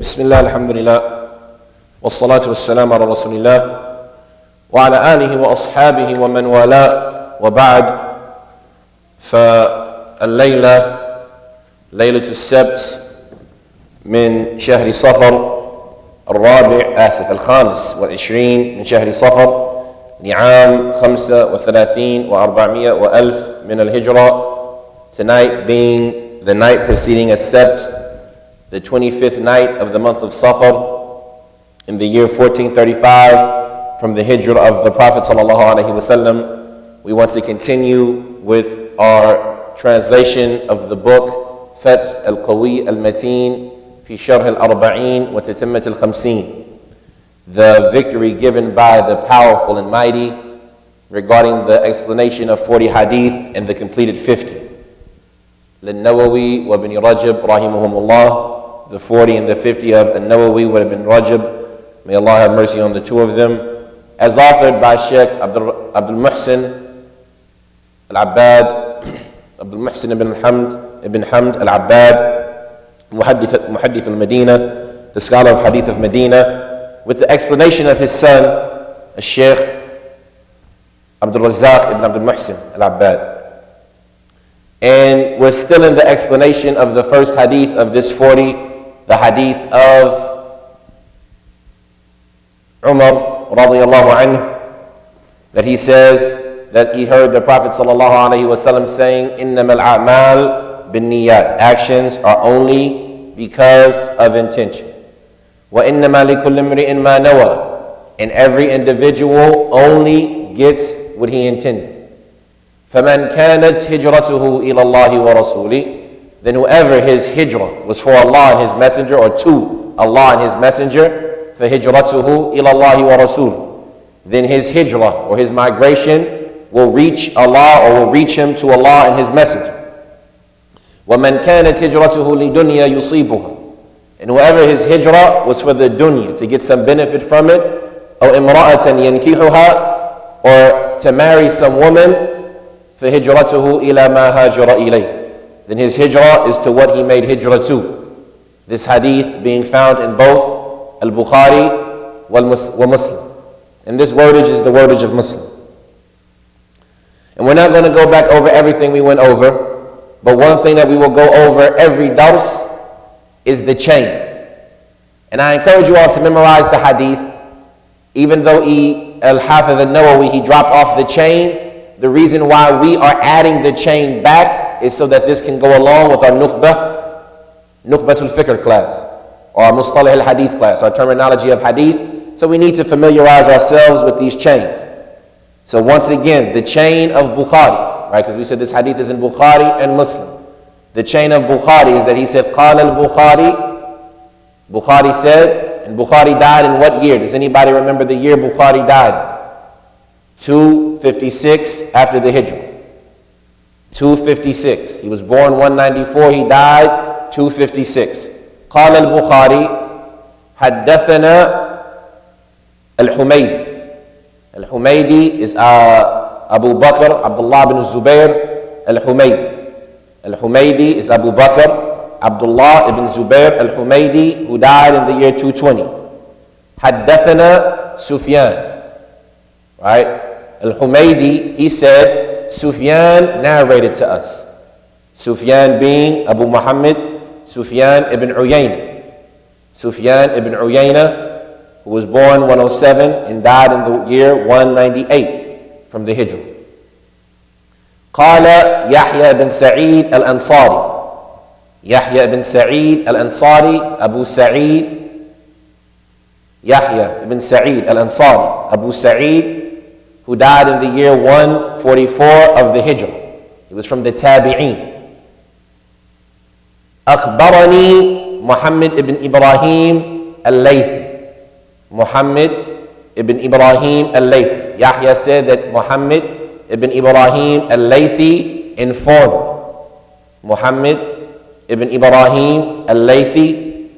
بسم الله الحمد لله والصلاة والسلام على رسول الله وعلى آله وأصحابه ومن والاه وبعد. فالليلة ليلة السبت من شهر صفر الخامس والعشرين من شهر صفر لعام 35 و400 وألف من الهجرة. Tonight being the night preceding a Sept, the 25th night of the month of Safar in the year 1435 from the hijrah of the Prophet ﷺ. We want to continue with our translation of the book Fath al-Qawee al-Mateen fi sharh al-Arba'een wa tatimmat al-Khamseen, the victory given by the powerful and mighty regarding the explanation of 40 hadith and the completed 50. للنووي وابن رجب رحمهم الله. The 40 and the 50 of al-Nawawi would have been Rajab. May Allah have mercy on the two of them. As authored by Sheikh Abdul-Muhsin al-Abbad, Abdul-Muhsin ibn Hamd al-Abbad, Muhaddith al-Medina, the scholar of Hadith of Medina, with the explanation of his son, Sheikh Abdul-Razzaq ibn Abdul-Muhsin al-Abbad. And we're still in the explanation of the first hadith of this 40, the hadith of Umar radiallahu anhu, that he says that he heard the Prophet sallallahu alaihi wasallam saying, إِنَّمَا الْأَعْمَالِ بِالنِّيَّاتِ. Actions are only because of intention. وَإِنَّمَا لِكُلِّ امْرِئٍ مَا نَوَى. And every individual only gets what he intended. فَمَنْ كَانَتْ هِجْرَتُهُ إِلَى اللَّهِ وَرَسُولِهِ. Then whoever his hijrah was for Allah and His Messenger, or to Allah and His Messenger, فَهِجْرَتُهُ إِلَى اللَّهِ وَرَسُولِهِ. Then his hijrah, or his migration, will reach Allah, or will reach him to Allah and His Messenger. وَمَنْ كَانَتْ هِجْرَتُهُ لِدُنْيَا يُصِيبُهَا. And whoever his hijrah was for the dunya, to get some benefit from it, أو إمرأة ينكحها, or to marry some woman, فَهِجْرَتُهُ إِلَى مَا هَاجَرَ إِلَيْهِ. Then his hijrah is to what he made hijrah to. This hadith being found in both al-Bukhari wa Muslim. And this wordage is the wordage of Muslim. And we're not going to go back over everything we went over, but one thing that we will go over every dars is the chain. And I encourage you all to memorize the hadith. Even though al-Hafiz al-Nawawi, he dropped off the chain, the reason why we are adding the chain back is so that this can go along with our Nukhbatul Fikr class, or our Mustalah al-Hadith class, our terminology of hadith. So we need to familiarize ourselves with these chains. So once again, the chain of Bukhari, right, because we said this hadith is in Bukhari and Muslim. The chain of Bukhari is that he said, قال al-Bukhari, Bukhari said, and Bukhari died in what year? Does anybody remember the year Bukhari died? 256 after the Hijrah. 256. He was born 194, he died 256. قال البخاري حدثنا الحميدي. الحميدي is Abu Bakr, Abdullah bin Zubair al-Humaydi. Al-Humaydi is Abu Bakr, Abdullah ibn Zubair al-Humaydi, who died in the year 220. حدثنا Sufyan. Right? Al-Humaydi, he said, Sufyan narrated to us. Sufyan being Abu Muhammad, Sufyan ibn Uyayna. Sufyan ibn Uyayna, who was born 107 and died in the year 198 from the Hijrah. قال يحيى بن سعيد الأنصاري. يحيى بن سعيد الأنصاري, Abu Sa'id, Yahya ibn Sa'id al-Ansari, Abu Sa'id, who died in the year 144 of the Hijrah. He was from the Tabi'een. أخبرني محمد ibn Ibrahim al-Laythi. Muhammad ibn Ibrahim al-Laythi. Yahya said that Muhammad ibn Ibrahim al-Laythi informed. Muhammad ibn Ibrahim al-Laythi,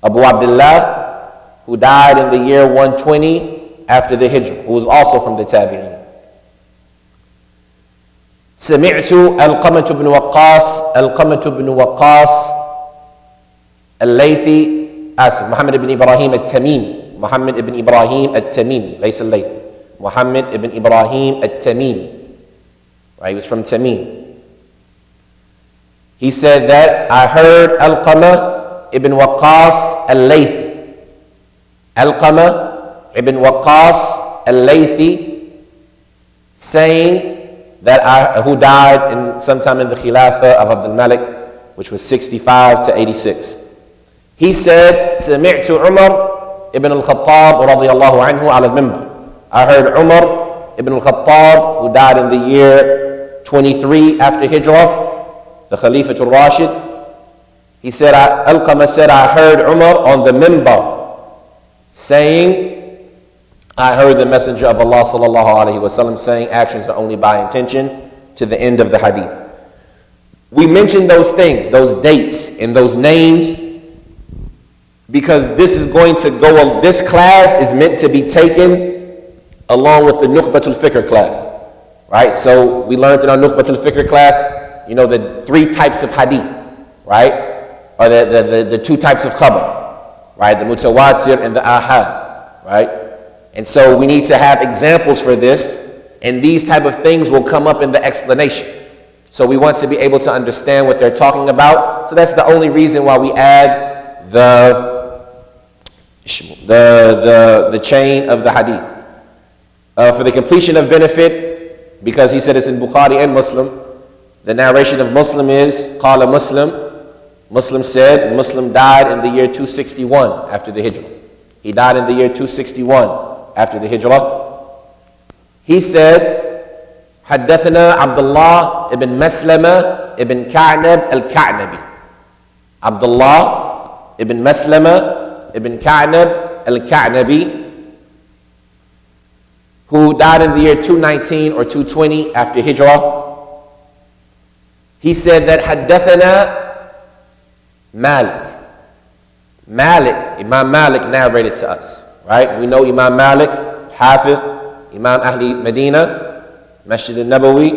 Abu Abdullah, who died in the year 120 after the Hijrah, who was also from the Tabi'een. سمعت القمة بن وقاص. القمة بن وقاص al-Laythi محمد ibn Ibrahim al-Tamimi. Muhammad ibn Ibrahim al-Tamimi. ليس الليث. Muhammad ibn Ibrahim al-Tamimi. Right, he was from Tamim. He said that I heard Al-Qamah ibn Waqqas al-Laythi. Al-Qamah ibn Waqqas al-Laythi saying that who died sometime in the Khilafah of Abdul Malik, which was 65 to 86. He said, سمعت عمر ibn al-Khattab radiyallahu anhu ala al-mimbar. I heard Umar ibn al-Khattab, who died in the year 23 after Hijrah, the Khalifatul Rashid. He said, Al-Qamah said, I heard Umar on the mimbar saying, I heard the Messenger of Allah sallallahu alayhi wa sallam saying, actions are only by intention, to the end of the hadith. We mentioned those things, those dates, and those names, because this is going to go, this class is meant to be taken along with the Nukhbatul Fikr class. Right? So we learned in our Nukhbatul Fikr class, you know, the 3 types of hadith, right? Or the 2 types of khabar, right? The mutawatir and the ahad, right? And so we need to have examples for this, and these type of things will come up in the explanation. So we want to be able to understand what they're talking about. So that's the only reason why we add the chain of the hadith. For the completion of benefit, because he said it's in Bukhari and Muslim, the narration of Muslim is, Qala Muslim. Muslim said, Muslim died in the year 261 after the Hijrah. He died in the year 261 after the Hijrah. He said, حدثنا عبد الله ابن مسلمة ابن كعنب الكعنبي. Abdullah ibn Maslama ibn Ka'nab al-Ka'nabi, who died in the year 219 or 220 after Hijrah. He said that حدثنا Malik. Imam Malik narrated to us. Right? We know Imam Malik, Hafiz, Imam Ahli Medina, Masjid al-Nabawi.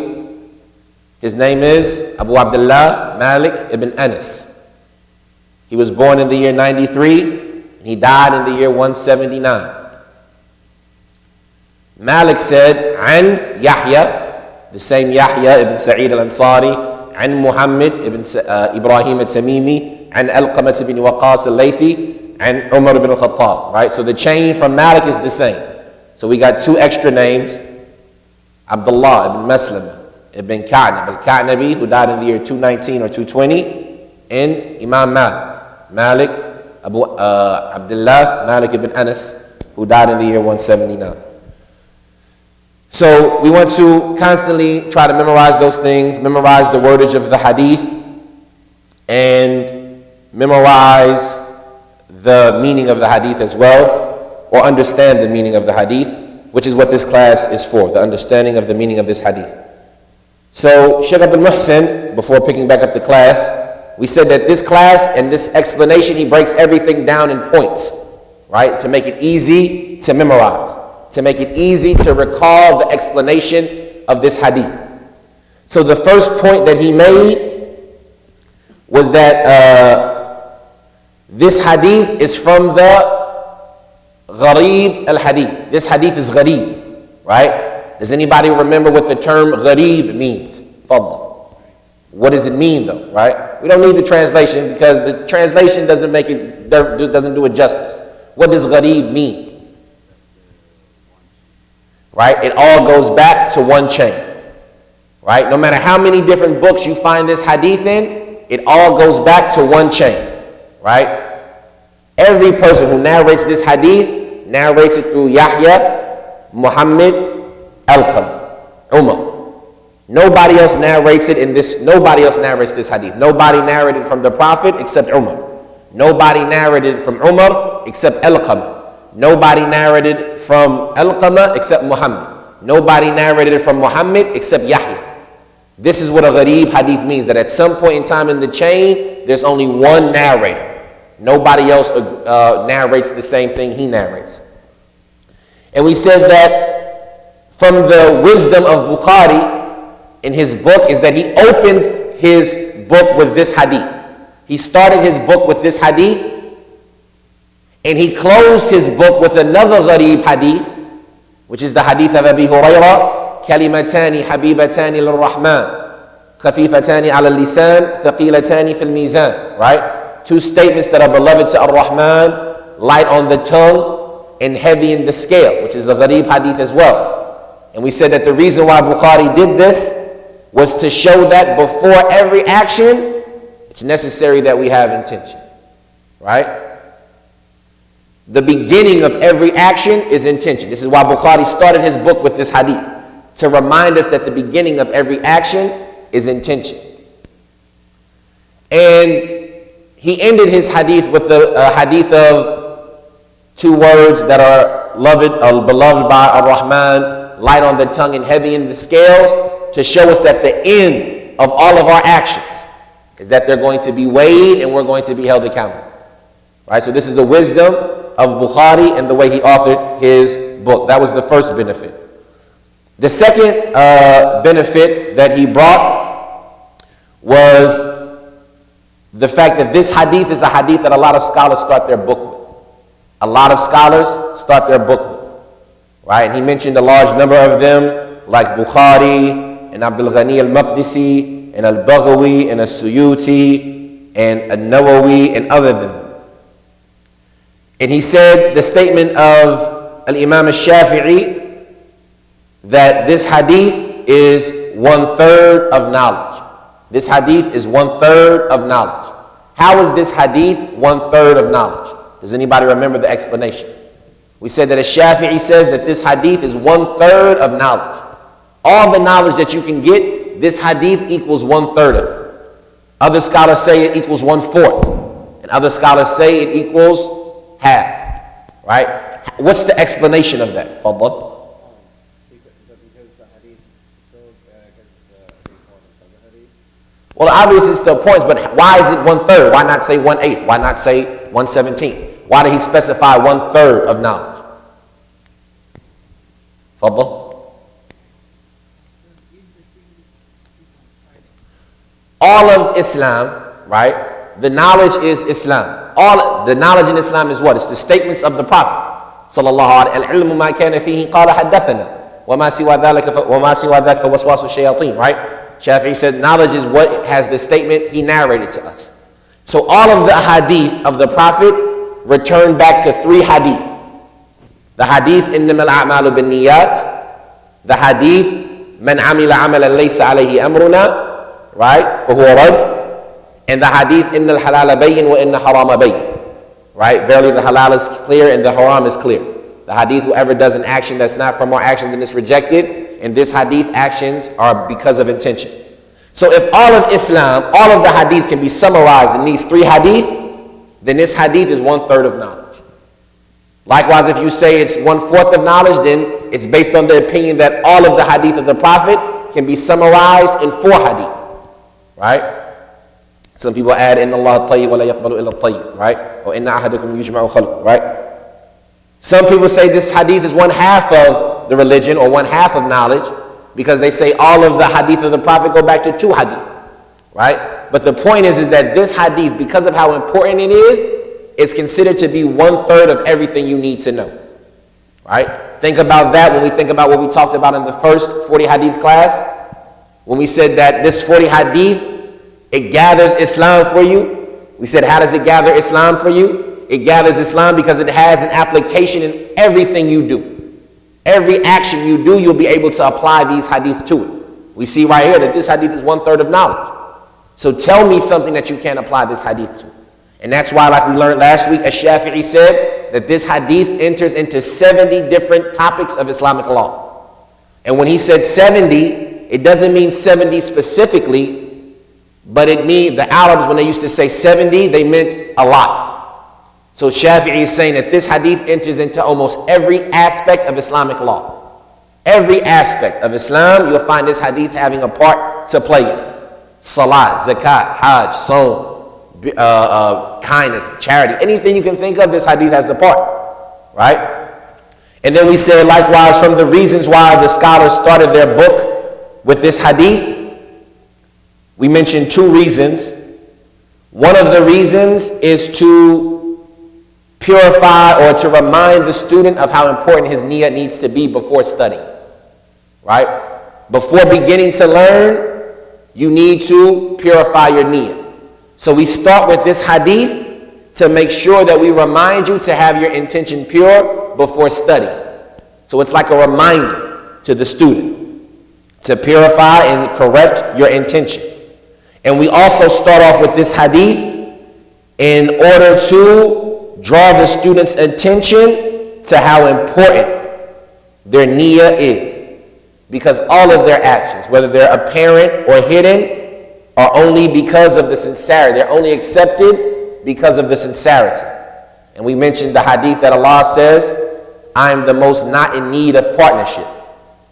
His name is Abu Abdullah Malik ibn Anas. He was born in the year 93, and he died in the year 179. Malik said, An Yahya, the same Yahya ibn Sa'id al-Ansari, An Muhammad ibn Ibrahim al-Tamimi, An al-Qamah ibn Waqqas al-Laythi, An Umar ibn al-Khattab. Right? So the chain from Malik is the same. So we got 2 extra names, Abdullah ibn Maslam ibn Ka'nab al-Ka'nabi, who died in the year 219 or 220, and Imam Malik, Abu Abdullah Malik ibn Anas, who died in the year 179. So we want to constantly try to memorize those things, memorize the wordage of the hadith, and memorize the meaning of the hadith as well, or understand the meaning of the hadith, which is what this class is for, the understanding of the meaning of this hadith. So Shaykh Abdul Muhsin, before picking back up the class, we said that this class and this explanation, he breaks everything down in points, right? To make it easy to memorize, to make it easy to recall the explanation of this hadith. So the first point that he made was that this hadith is from the gharib al-hadith. This hadith is gharib, right? Does anybody remember what the term gharib means? Fadl. What does it mean though, right? We don't need the translation because the translation doesn't do it justice. What does gharib mean? Right? It all goes back to one chain. Right? No matter how many different books you find this hadith in, it all goes back to one chain. Right? Every person who narrates this hadith narrates it through Yahya, Muhammad, Al-Qam, Umar. Nobody else narrates it in this. Nobody else narrates this hadith. Nobody narrated from the Prophet except Umar. Nobody narrated from Umar except Al-Qamah. Nobody narrated from Al-Qamah except Muhammad. Nobody narrated from Muhammad except Yahya. This is what a gharib hadith means, that at some point in time in the chain, there's only one narrator. Nobody else narrates the same thing he narrates. And we said that from the wisdom of Bukhari, in his book, is that he opened his book with this hadith. He started his book with this hadith, And he closed his book with another gharib hadith, which is the hadith of Abi Hurairah, كلمتان حبيبتان للرحمن خفيفتان على اللسان ثقيلتان في الميزان. Right? Two statements that are beloved to Ar-Rahman, light on the tongue and heavy in the scale, which is the gharib hadith as well. And we said that the reason why Bukhari did this was to show that before every action, it's necessary that we have intention. Right? The beginning of every action is intention. This is why Bukhari started his book with this hadith, to remind us that the beginning of every action is intention. And he ended his hadith with the hadith of two words that are beloved by Ar-Rahman, light on the tongue and heavy in the scales, to show us that the end of all of our actions is that they're going to be weighed and we're going to be held accountable. Right? So this is the wisdom of Bukhari and the way he authored his book. That was the first benefit. The second benefit that he brought was the fact that this hadith is a hadith that a lot of scholars start their book with. A lot of scholars start their book with. Right? And he mentioned a large number of them, like Bukhari and Abdul-Ghani al-Maqdisi and al-Baghawi and al-Suyuti and al-Nawawi and other than them. And he said the statement of al-Imam al-Shafi'i that this hadith is 1/3 of knowledge. This hadith is 1/3 of knowledge. How is this hadith 1/3 of knowledge? Does anybody remember the explanation? We said that al-Shafi'i says that this hadith is 1/3 of knowledge. All the knowledge that you can get, this hadith equals 1/3 of it. Other scholars say it equals 1/4. And other scholars say it equals half. Right? What's the explanation of that? Fadl? Well, obviously it still points, but why is it 1/3? Why not say 1/8? Why not say 1/17? Why did he specify 1/3 of knowledge? Fadl? All of Islam, right? The knowledge is Islam. All the knowledge in Islam is what? It's the statements of the Prophet. Sallallahu alayhi wa sallam. ما كان فيه قال حدثنا وما سوى ذلك وسواس الشياطين. Right? Shafi'i said knowledge is what has the statement he narrated to us. So all of the hadith of the Prophet return back to three hadith. The hadith إنما الأعمال بالنيات. The hadith من عمل عملا ليس عليه أمرنا. Right? فهو رد. And the hadith إن الحلال بين وإن حرام بين. Right? Verily the halal is clear and the haram is clear. The hadith, whoever does an action that's not from our action, then it's rejected. And this hadith actions are because of intention. So if all of Islam, all of the hadith can be summarized in these three hadith, then this hadith is 1/3 of knowledge. Likewise, if you say it's 1/4 of knowledge, then it's based on the opinion that all of the hadith of the Prophet can be summarized in 4 hadith. Right? Some people add, إِنَّ اللَّهَ طَيِّبٌ وَلَا يَقْبَلُ إِلَّا الطَّيِّبَ. Right? Or إِنَّ أَحَدَكُمْ يُجْمَعُ خَلْقُهُ. Right? Some people say this hadith is 1/2 of the religion or 1/2 of knowledge because they say all of the hadith of the Prophet go back to 2 hadith. Right? But the point is that this hadith, because of how important it is considered to be 1/3 of everything you need to know. Right? Think about that when we think about what we talked about in the first 40 hadith class. When we said that this 40 hadith, it gathers Islam for you. We said, how does it gather Islam for you? It gathers Islam because it has an application in everything you do. Every action you do, you'll be able to apply these hadith to it. We see right here that this hadith is 1/3 of knowledge. So tell me something that you can't apply this hadith to. And that's why, like we learned last week, al-Shafi'i said that this hadith enters into 70 different topics of Islamic law. And when he said 70, it doesn't mean 70 specifically, but it means the Arabs, when they used to say 70, they meant a lot. So Shafi'i is saying that this hadith enters into almost every aspect of Islamic law. Every aspect of Islam, you'll find this hadith having a part to play in. Salat, zakat, hajj, saum, kindness, charity, anything you can think of, this hadith has a part. Right? And then we said likewise from the reasons why the scholars started their book with this hadith, we mentioned 2 reasons. One of the reasons is to purify or to remind the student of how important his niyyah needs to be before studying. Right? Before beginning to learn, you need to purify your niyyah. So we start with this hadith to make sure that we remind you to have your intention pure before studying. So it's like a reminder to the student to purify and correct your intention. And we also start off with this hadith in order to draw the student's attention to how important their niyyah is. Because all of their actions, whether they're apparent or hidden, are only because of the sincerity. They're only accepted because of the sincerity. And we mentioned the hadith that Allah says, I am the most not in need of partnership.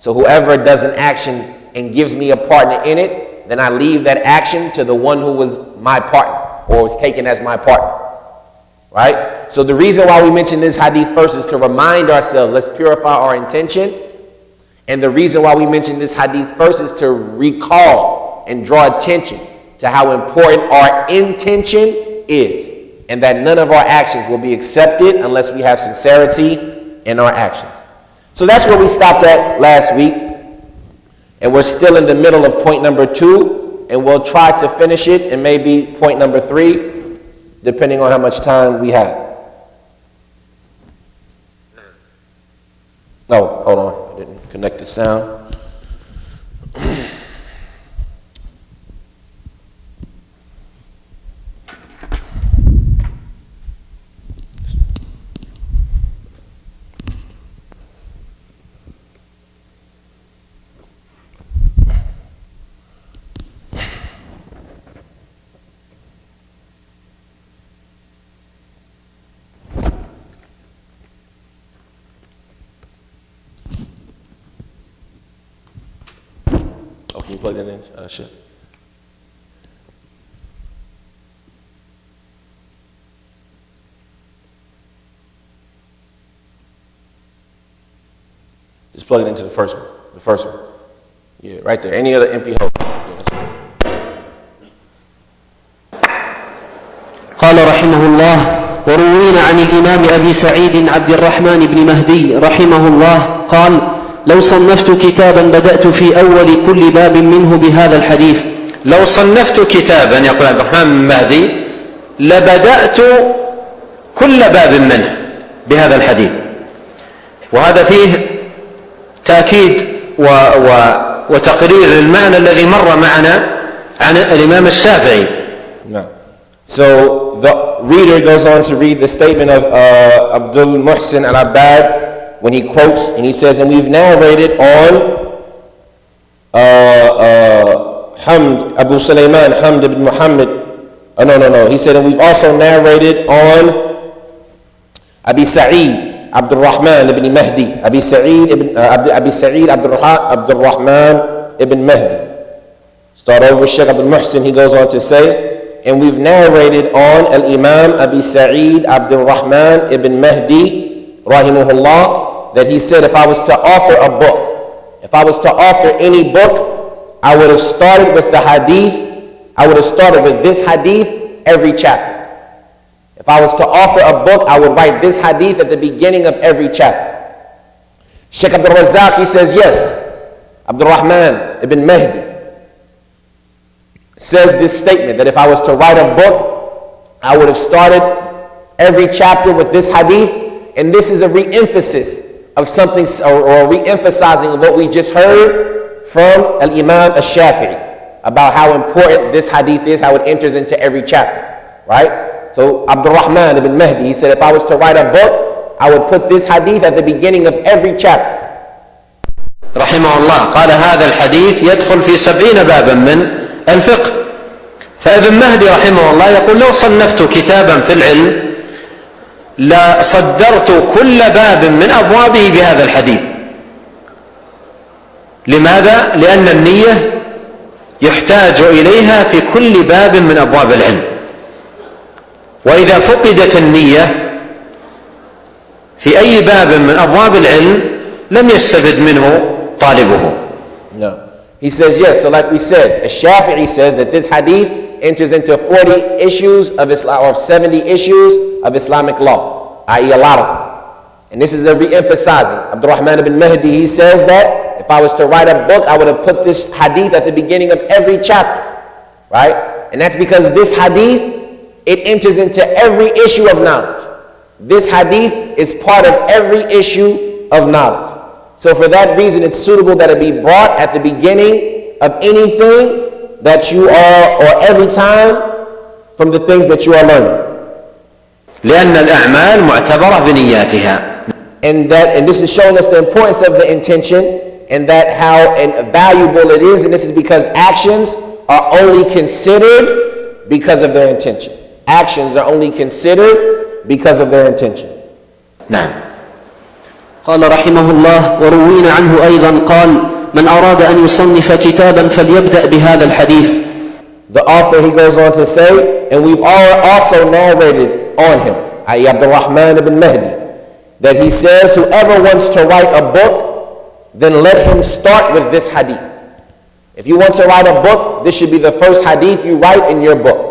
So whoever does an action and gives me a partner in it, then I leave that action to the one who was my partner or was taken as my partner. Right? So the reason why we mention this hadith first is to remind ourselves, let's purify our intention. And the reason why we mention this hadith first is to recall and draw attention to how important our intention is. And that none of our actions will be accepted unless we have sincerity in our actions. So that's where we stopped at last week. And we're still in the middle of point number 2. And we'll try to finish it in maybe point number 3, depending on how much time we have. No, hold on. I didn't connect the sound. Can you plug that in? Sure. Just plug it into the first one. The first one. Yeah, right there. Any other MP hole? قال رحمه الله: وروينا عن الإمام أبي سعيد عبد الرحمن بن مهدي رحمه الله قال: لو صنفت كتابا بدأت في أول كل باب منه بهذا الحديث. لو صنفت كتابا، يقول عبد الرحمن بن مهدي، لبدأت كل باب منه بهذا الحديث. وهذا فيه تأكيد وتقرير المعنى الذي مر معنا عن الإمام الشافعي. No. So the reader goes on to read the statement of Abdul-Muhsin al-Abbad when he quotes, and he says, and we've narrated on Hamd, Abu Sulaiman, Hamd ibn Muhammad. He said, and we've also narrated on Abi Sa'id, Abdul-Rahman ibn Mahdi. Abi Sa'id, Abdul-Rahman ibn Mahdi. Start over with Sheikh Abdul-Muhsin, he goes on to say, and we've narrated on Al-Imam Abi Sa'id, Abdul-Rahman ibn Mahdi, rahimahullah, that he said, if I was to offer a book, if I was to offer any book, I would have started with the hadith, I would have started with this hadith every chapter. If I was to offer a book, I would write this hadith at the beginning of every chapter. Sheikh Abdul Razak, he says, yes, Abdul Rahman ibn Mahdi says this statement, that if I was to write a book, I would have started every chapter with this hadith, and this is a re-emphasis of something, or re-emphasizing what we just heard from Al-Imam al-Shafi'i about how important this hadith is, how it enters into every chapter, right? So Abdul Rahman ibn Mahdi, he said, if I was to write a book, I would put this hadith at the beginning of every chapter. رحمه الله قال هذا الحديث يدخل في 70 بابا من الفقه. فابن مهدي رحمه الله يقول: لو صنفت كتابا في العلم لصدرت كل باب من أبوابه بهذا الحديث. لماذا؟ لأن النية يحتاج إليها في كل باب من أبواب العلم، وإذا فقدت النية في أي باب من أبواب العلم لم يستفد منه طالبه. No. He says yes, so like we said, Shafi'i says that this hadith enters into 40 issues of Islam, or 70 issues of Islamic law. i.e. a lot of them. And this is a re-emphasizing. Abdul-Rahman ibn Mahdi, he says that if I was to write a book, I would have put this hadith at the beginning of every chapter. Right? And that's because this hadith, it enters into every issue of knowledge. This hadith is part of every issue of knowledge. So for that reason, it's suitable that it be brought at the beginning of anything that you are, or every time from the things that you are learning. لأن الأعمال معتبرة بنياتها. And this is showing us the importance of the intention, and that how valuable it is, and this is because actions are only considered because of their intention. Actions are only considered because of their intention. نعم. قال رحمه الله: وروينا عنه أيضا قال: من أراد أن يصنف كتابا فليبدأ بهذا الحديث. The author, he goes on to say, and we've also narrated on him, i.e. Abdul-Rahman ibn Mahdi, that he says, whoever wants to write a book, then let him start with this hadith. If you want to write a book, this should be the first hadith you write in your book.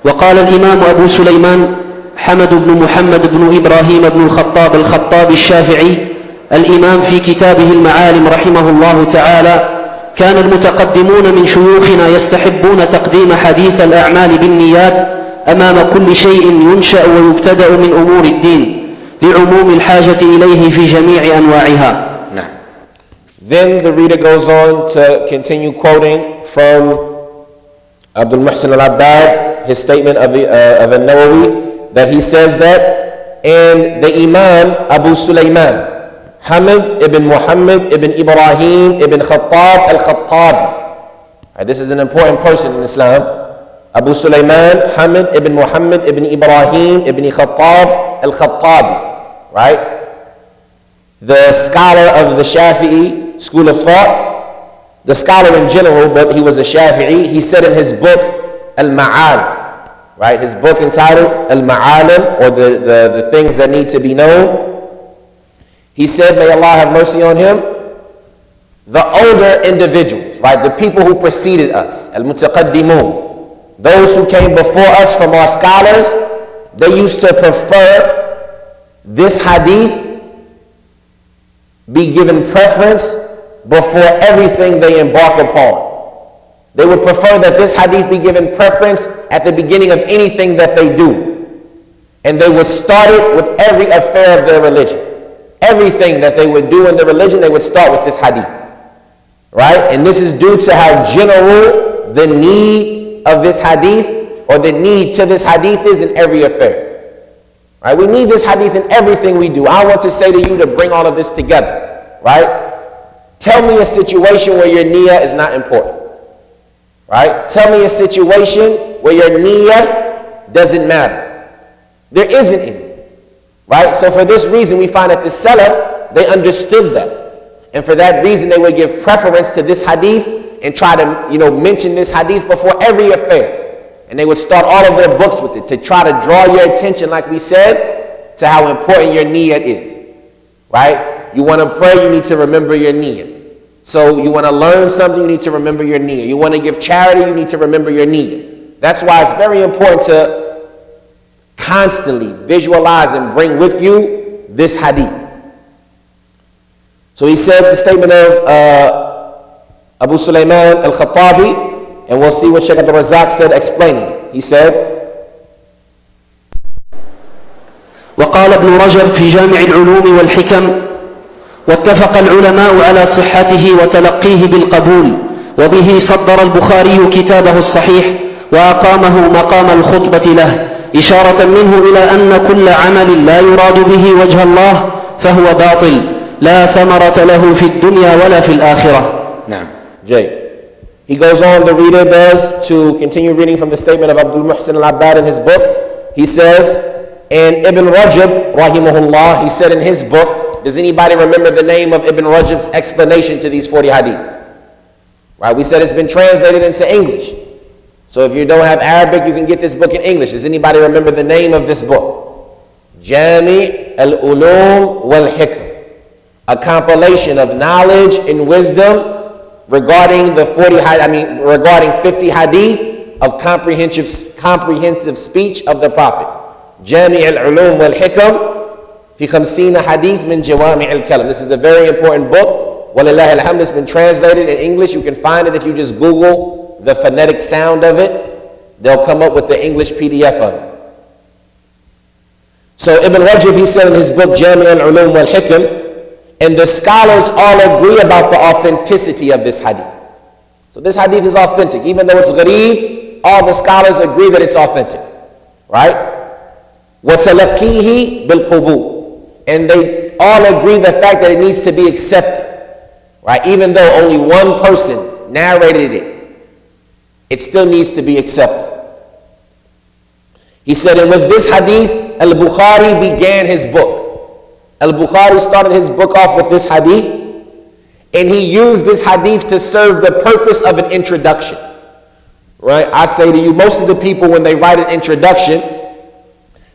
وقال الإمام أبو سليمان حمد بن محمد بن إبراهيم بن الخطاب الخطابي الشافعي الإمام في كتابه المعالم رحمه الله تعالى: كان المتقدمون من شيوخنا يستحبون تقديم حديث الأعمال بالنيات أمام كل شيء ينشأ ويبتدأ من أمور الدين لعموم الحاجة إليه في جميع أنواعها. Then the reader goes on to continue quoting from Abdul Muhsin al-Abbad, his statement of al-Nawawi, that he says that, and the Imam Abu Sulaiman, Hamid ibn Muhammad ibn Ibrahim ibn Khattab al-Khattabi. This is an important person in Islam. Abu Sulaiman, Hamid ibn Muhammad ibn Ibrahim ibn Khattab al-Khattabi. Right? The scholar of the Shafi'i school of thought, the scholar in general, but he was a Shafi'i, he said in his book, al-Ma'alim, right? His book entitled al-Ma'alim, or the things that need to be known. He said, may Allah have mercy on him, the older individuals, right? The people who preceded us, al-Mutaqaddimun, those who came before us from our scholars, they used to prefer this hadith be given preference before everything they embark upon. They would prefer that this hadith be given preference at the beginning of anything that they do. And they would start it with every affair of their religion. Everything that they would do in their religion, they would start with this hadith. Right? And this is due to how general the need of this hadith, or the need to this hadith, is in every affair. Right? We need this hadith in everything we do. I want to say to you to bring all of this together. Right? Tell me a situation where your niyyah is not important. Right? Tell me a situation where your niyyah doesn't matter. There isn't any. Right? So for this reason, we find that the Salaf, they understood that. And for that reason, they would give preference to this hadith and try to, mention this hadith before every affair. And they would start all of their books with it to try to draw your attention, like we said, to how important your niyyah is. Right? You want to pray, you need to remember your niyyah. So you want to learn something, you need to remember your niyyah. You want to give charity, you need to remember your niyyah. That's why it's very important to constantly visualize and bring with you this hadith. So he said the statement of Abu Sulaiman al-Khattabi, and we'll see what Shaykh Abdul Razak said explaining it. He said, وقال ابن رجب في جامع العلوم والحكم: واتفق العلماء على صحته وتلقيه بالقبول، وبه صدر البخاري كتابه الصحيح وأقامه مقام الخطبة له، إشارة منه إلى أن كل عمل لا يراد به وجه الله فهو باطل لا ثمرة له في الدنيا ولا في الآخرة. نعم. Jay. He goes on, the reader does, to continue reading from the statement of Abdul Muhsin al-Abbad in his book. He says, and Ibn Rajab, rahimahullah, he said in his book, does anybody remember the name of Ibn Rajab's explanation to these 40 hadith? Right, we said it's been translated into English. So if you don't have Arabic, you can get this book in English. Does anybody remember the name of this book? Jami al-Ulum wal-Hikm. A compilation of knowledge and wisdom regarding the 50 hadith of comprehensive speech of the Prophet جامع العلوم والحكم في 50 حديث من جوامع الكلم. This is a very important book. ولله الحمد, it's been translated in English. You can find it if you just Google the phonetic sound of it. They'll come up with the English PDF of it. So Ibn Rajab, he said in his book Jami' al-Ulum wal-Hikam, and the scholars all agree about the authenticity of this hadith. So this hadith is authentic. Even though it's ghareeb, all the scholars agree that it's authentic. Right? وَتَلَقِّيهِ بِالْقُبُولِ, and they all agree the fact that it needs to be accepted. Right? Even though only one person narrated it, it still needs to be accepted. He said, and with this hadith, al-Bukhari began his book. Al-Bukhari started his book off with this hadith, and he used this hadith to serve the purpose of an introduction. Right? I say to you, most of the people, when they write an introduction,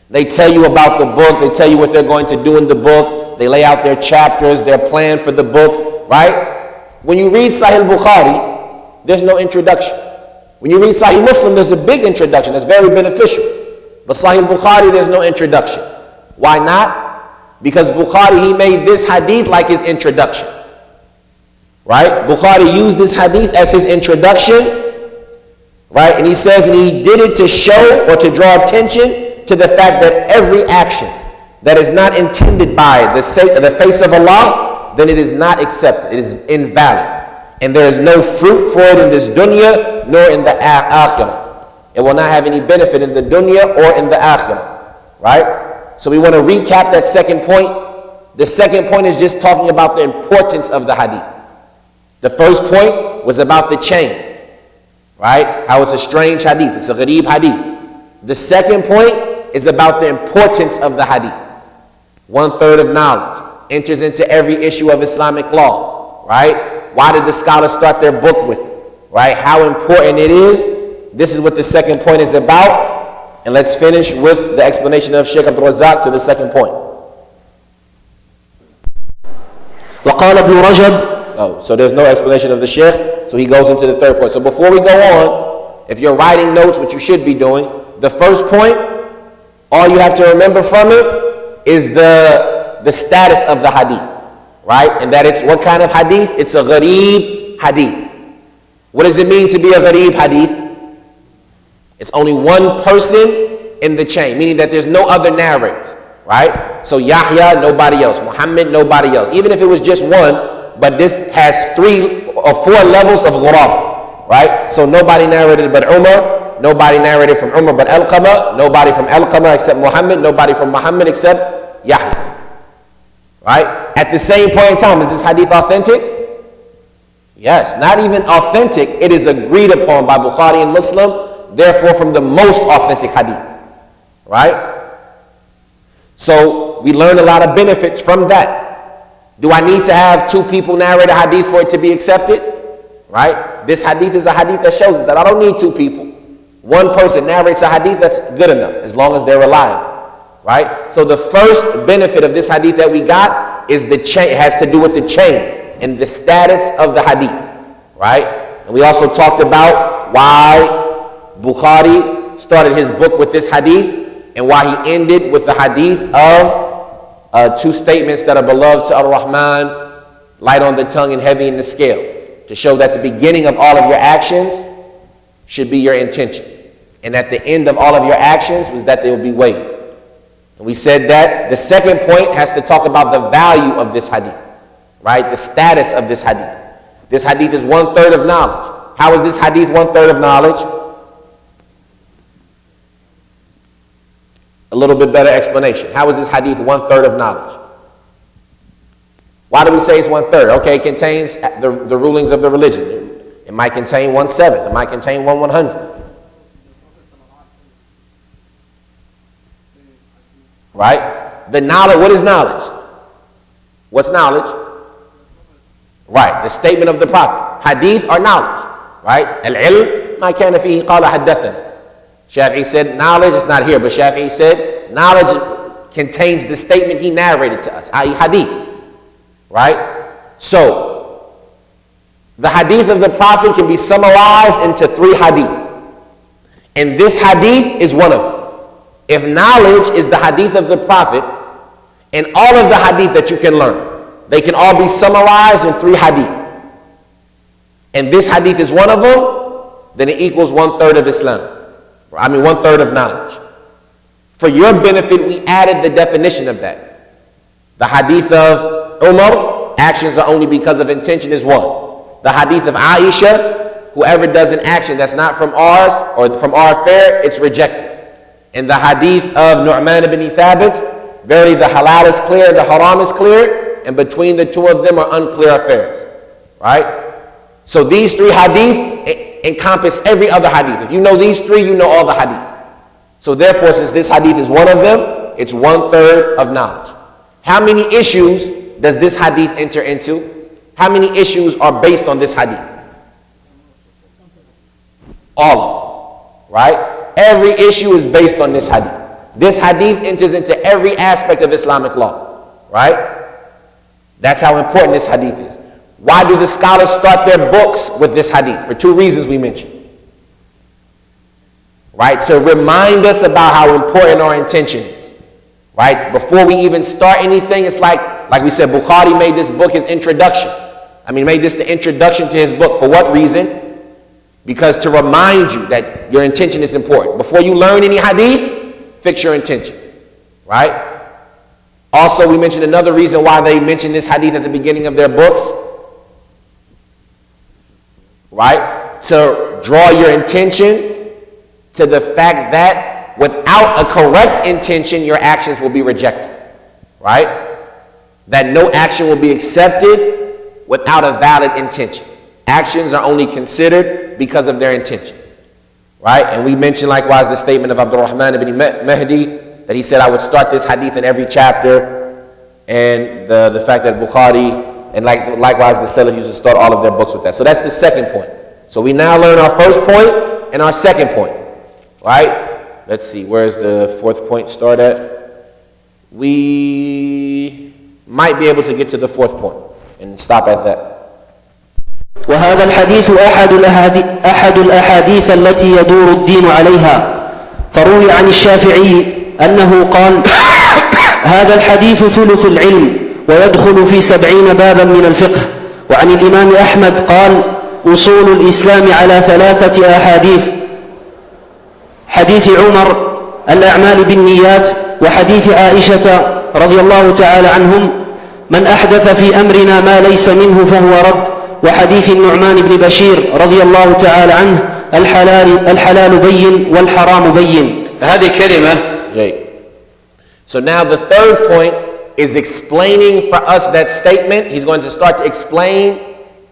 they tell you about the book, they tell you what they're going to do in the book, they lay out their chapters, their plan for the book, right? When you read Sahih al-Bukhari, there's no introduction. When you read Sahih Muslim, there's a big introduction that's very beneficial. But Sahih al-Bukhari, there's no introduction. Why not? Because Bukhari, he made this hadith like his introduction. Right? Bukhari used this hadith as his introduction, right? And he says, and he did it to show or to draw attention to the fact that every action that is not intended by the face of Allah, then it is not accepted. It is invalid. And there is no fruit for it in this dunya nor in the akhirah. It will not have any benefit in the dunya or in the akhirah. Right? So we want to recap that second point. The second point is just talking about the importance of the hadith. The first point was about the chain. Right? How it's a strange hadith. It's a ghareeb hadith. The second point is about the importance of the hadith. 1/3 of knowledge. Enters into every issue of Islamic law. Right? Why did the scholars start their book with it? Right? How important it is. This is what the second point is about. And let's finish with the explanation of Shaykh Abdul-Razak to the second point. وقال ابن رجب. Oh, so there's no explanation of the Shaykh. So he goes into the third point. So before we go on, if you're writing notes, which you should be doing, the first point, all you have to remember from it is the status of the hadith, right? And that it's what kind of hadith? It's a ghareeb hadith. What does it mean to be a ghareeb hadith? It's only one person in the chain, meaning that there's no other narrators, right? So Yahya, nobody else. Muhammad, nobody else. Even if it was just one, but this has 3 or 4 levels of ghurab, right? So nobody narrated but Umar. Nobody narrated from Umar but al-Qama. Nobody from al-Qama except Muhammad. Nobody from Muhammad except Yahya. Right? At the same point in time, is this hadith authentic? Yes. Not even authentic. It is agreed upon by Bukhari and Muslim. Therefore, from the most authentic hadith. Right? So, we learn a lot of benefits from that. Do I need to have 2 people narrate a hadith for it to be accepted? Right? This hadith is a hadith that shows us that I don't need 2 people. One person narrates a hadith, that's good enough, as long as they're reliable. Right? So the first benefit of this hadith that we got is the chain. It has to do with the chain and the status of the hadith. Right? And we also talked about why Bukhari started his book with this hadith and why he ended with the hadith of 2 statements that are beloved to Ar-Rahman, light on the tongue and heavy in the scale, to show that the beginning of all of your actions should be your intention. And at the end of all of your actions was that they will be weighed. And we said that the second point has to talk about the value of this hadith. Right? The status of this hadith. This hadith is 1/3 of knowledge. How is this hadith 1/3 of knowledge? A little bit better explanation. How is this hadith 1/3 of knowledge? Why do we say it's 1/3? Okay, it contains the rulings of the religion. It might contain 1/7. It might contain 1/100. Right? The knowledge, what is knowledge? What's knowledge? Right, the statement of the Prophet. Hadith or knowledge. Right? Al-ilm, ma kana fihi qala haddathana. Shafi'i said, knowledge is not here, but Shafi'i said, knowledge contains the statement he narrated to us, i.e. hadith. Right? So, the hadith of the Prophet can be summarized into 3 hadith. And this hadith is one of them. If knowledge is the hadith of the Prophet and all of the hadith that you can learn, they can all be summarized in 3 hadith, and this hadith is one of them, then it equals 1/3 of Islam. 1/3 of knowledge. For your benefit, we added the definition of that. The hadith of Umar, actions are only because of intention, is 1. The hadith of Aisha, whoever does an action that's not from ours or from our affair, it's rejected. And the hadith of Nu'man ibn Thabit, verily the halal is clear, the haram is clear, and between the two of them are unclear affairs. Right? So these 3 hadith encompass every other hadith. If you know these 3, you know all the hadith. So therefore, since this hadith is one of them, it's 1/3 of knowledge. How many issues does this hadith enter into? How many issues are based on this hadith? All of them. Right? Every issue is based on this hadith. This hadith enters into every aspect of Islamic law. Right? That's how important this hadith is. Why do the scholars start their books with this hadith? For 2 reasons we mentioned. Right? To remind us about how important our intention is. Right? Before we even start anything, it's like we said, Bukhari made this book his introduction. Made this the introduction to his book. For what reason? Because to remind you that your intention is important. Before you learn any hadith, fix your intention. Right? Also, we mentioned another reason why they mentioned this hadith at the beginning of their books. Right? To draw your intention to the fact that without a correct intention, your actions will be rejected. Right? That no action will be accepted without a valid intention. Actions are only considered because of their intention. Right? And we mentioned likewise the statement of Abdul-Rahman ibn Mahdi, that he said, I would start this hadith in every chapter, and the fact that Bukhari, and likewise the Salaf used to start all of their books with that. So that's the second point. So we now learn our first point and our second point. Right? Let's see, where's the 4th point start at? We might be able to get to the 4th point and stop at that. وهذا الحديث أحد الأحاديث التي يدور الدين عليها، فروي عن الشافعي أنه قال: هذا الحديث ثلث العلم ويدخل في 70 بابا من الفقه. وعن الإمام أحمد قال: أصول الإسلام على 3 أحاديث: حديث عمر الأعمال بالنيات، وحديث عائشة رضي الله تعالى عنهم من أحدث في أمرنا ما ليس منه فهو رد، وحديث النعمان بن بشير رضي الله تعالى عنه الحلال بين والحرام بين. هذه كلمة. So now the third point is explaining for us that statement. He's going to start to explain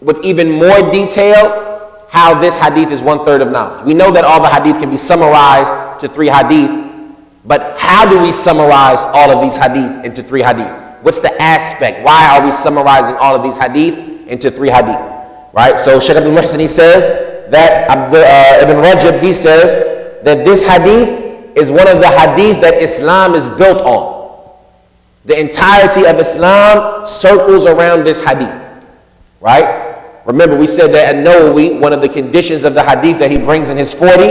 with even more detail how this hadith is 1/3 of knowledge. We know that all the hadith can be summarized to 3 hadith, but how do we summarize all of these hadith into 3 hadith? What's the aspect? Why are we summarizing all of these hadith into 3 hadith? Right? So Shaykh Abdul Muhsin, he says that Ibn Rajab, he says that this hadith is one of the hadith that Islam is built on. The entirety of Islam circles around this hadith. Right? Remember, we said that at Nawawi, one of the conditions of the hadith that he brings in his 40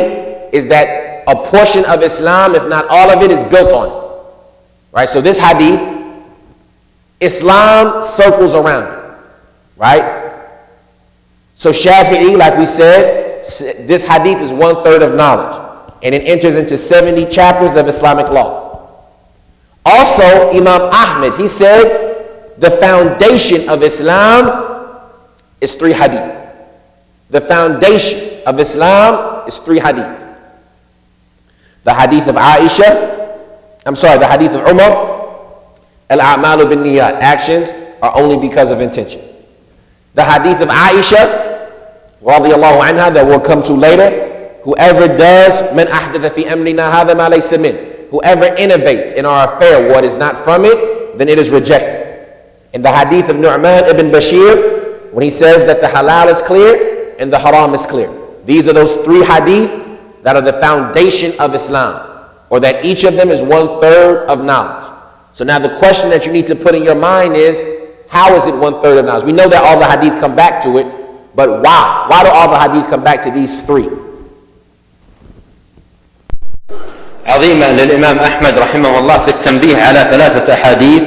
is that a portion of Islam, if not all of it, is built on it. Right? So this hadith, Islam circles around it. Right? So Shafi'i, like we said, this hadith is 1/3 of knowledge, and it enters into 70 chapters of Islamic law. Also, Imam Ahmed, he said, the foundation of Islam is 3 hadith. The foundation of Islam is 3 hadith. The hadith of Aisha, the hadith of Umar, al-A'malu bin-Niyat, actions are only because of intention. The hadith of Aisha, radiyallahu anha, that we'll come to later, whoever does, man ahdatha fi amrina hadha ma laysa min, whoever innovates in our affair what is not from it, then it is rejected. In the hadith of Nu'man ibn Bashir, when he says that the halal is clear and the haram is clear. These are those 3 hadith that are the foundation of Islam, or that each of them is 1/3 of knowledge. So now the question that you need to put in your mind is, how is it 1/3 of knowledge? We know that all the hadith come back to it, but why? Why do all the hadith come back to these 3? عظيمة للإمام أحمد رحمه الله في التنبيه على 3 أحاديث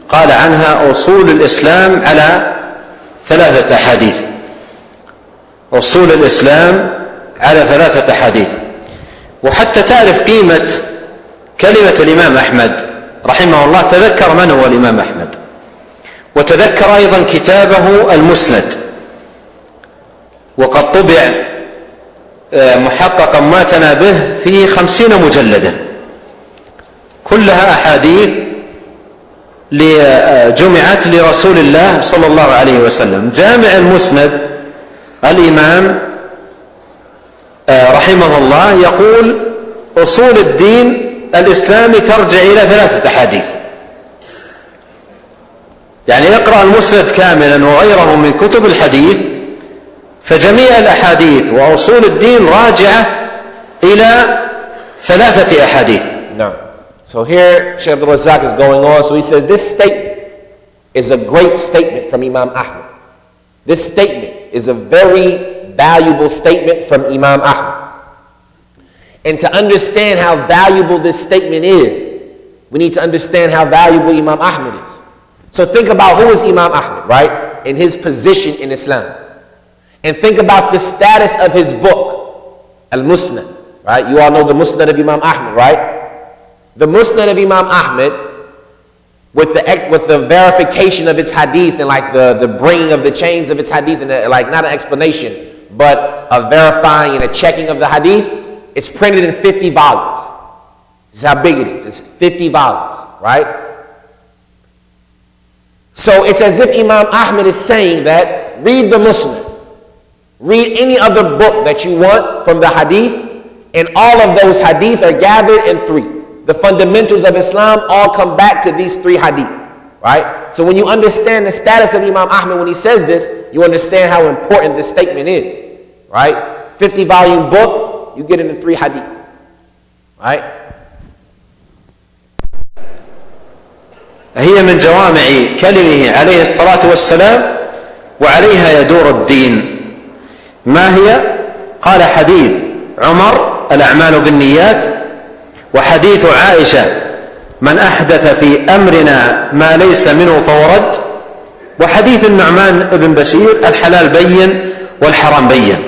قال عنها أصول الإسلام على 3 أحاديث. أصول الإسلام على 3 أحاديث. وحتى تعرف قيمة كلمة الإمام أحمد رحمه الله تذكر من هو الإمام أحمد، وتذكر أيضا كتابه المسند، وقد طبع محققا ماتنا به في 50 مجلدا كلها أحاديث جمعت لرسول الله صلى الله عليه وسلم. جامع المسند الإمام رحمه الله يقول أصول الدين الإسلامي ترجع إلى 3 أحاديث. يعني يقرأ المسند كاملا وغيره من كتب الحديث، فجميع الأحاديث وأصول الدين راجعة إلى 3 أحاديث. Now, so here Shaykh Abdul Razak is going on. So he says this statement is a great statement from Imam Ahmad. This statement is a very valuable statement from Imam Ahmad. And to understand how valuable this statement is, we need to understand how valuable Imam Ahmad is. So think about who is Imam Ahmad, right? In his position in Islam. And think about the status of his book, al-Musnad, right? You all know the Musnad of Imam Ahmad, right? The Musnad of Imam Ahmad, with the verification of its hadith and like the bringing of the chains of its hadith, and like not an explanation, but a verifying and a checking of the hadith, it's printed in 50 volumes. This is how big it is. It's 50 volumes, right? So it's as if Imam Ahmad is saying that read the Musnad. Read any other book that you want from the hadith, and all of those hadith are gathered in 3. The fundamentals of Islam all come back to these 3 hadith, right? So when you understand the status of Imam Ahmad when he says this, you understand how important this statement is, right? 50-volume book, you get into 3 hadith, right? هي من جوامع كلمه عليه الصلاة والسلام وعليها يدور الدين. ما هي؟ قال حديث عمر الأعمال بالنيات، وحديث عائشة من أحدث في أمرنا ما ليس منه فهو رد، وحديث النعمان بن بشير الحلال بين والحرام بين.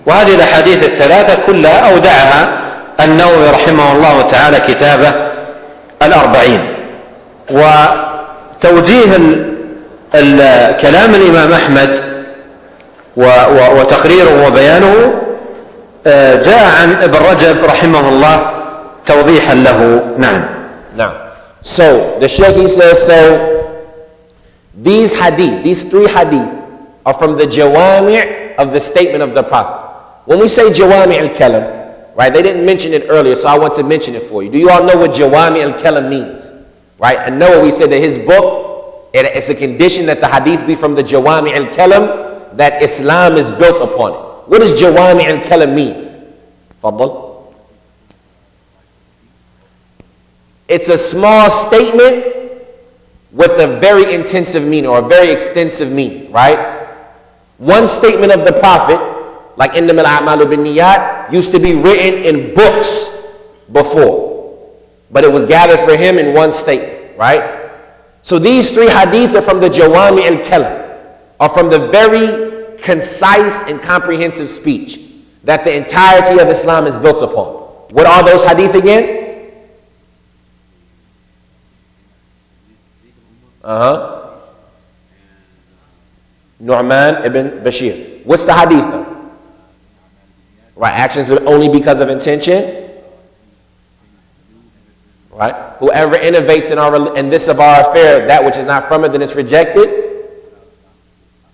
وهذه الأحاديث ال3 كلها أودعها النووي رحمه الله تعالى كتابه 40. وتوجيه كلام الإمام أحمد وتقريره وبيانه جاء عن ابن رجب رحمه الله توضيحا له. نعم. Now, so the Shaykh he says, so these hadith, these 3 hadith are from the jawami' of the statement of the Prophet. When we say jawami' al-kalam, right, they didn't mention it earlier, so I want to mention it for you. Do you all know what jawami' al-kalam means? Right, and Noah, we said that his book, it's a condition that the hadith be from the jawami' al-kalam, that Islam is built upon it. What does jawami' al-kalam mean? Faddal. It's a small statement with a very intensive meaning or a very extensive meaning, right? One statement of the Prophet, like innamal a'malu binniyat, used to be written in books before, but it was gathered for him in one statement, right? So these 3 hadith are from the jawami' al-kalam, are from the very concise and comprehensive speech that the entirety of Islam is built upon. What are those hadith again? Nu'man ibn Bashir. What's the hadith though? Right, actions are only because of intention. Right? Whoever innovates in this of our affair, that which is not from it, then it's rejected.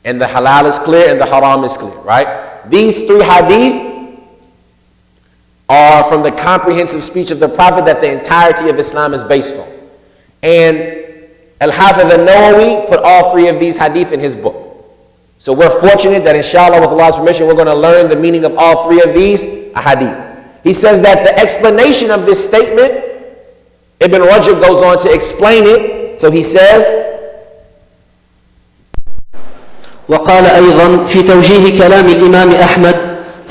And the halal is clear and the haram is clear. Right? These 3 hadith are from the comprehensive speech of the Prophet that the entirety of Islam is based on. And Al-Hafiz al-Nawawi put all 3 of these hadith in his book. So we're fortunate that inshallah with Allah's permission we're going to learn the meaning of all 3 of these hadith. He says that the explanation of this statement, Ibn Rajab goes on to explain it. So he says, وقال أيضا في توجيه كلام الإمام أحمد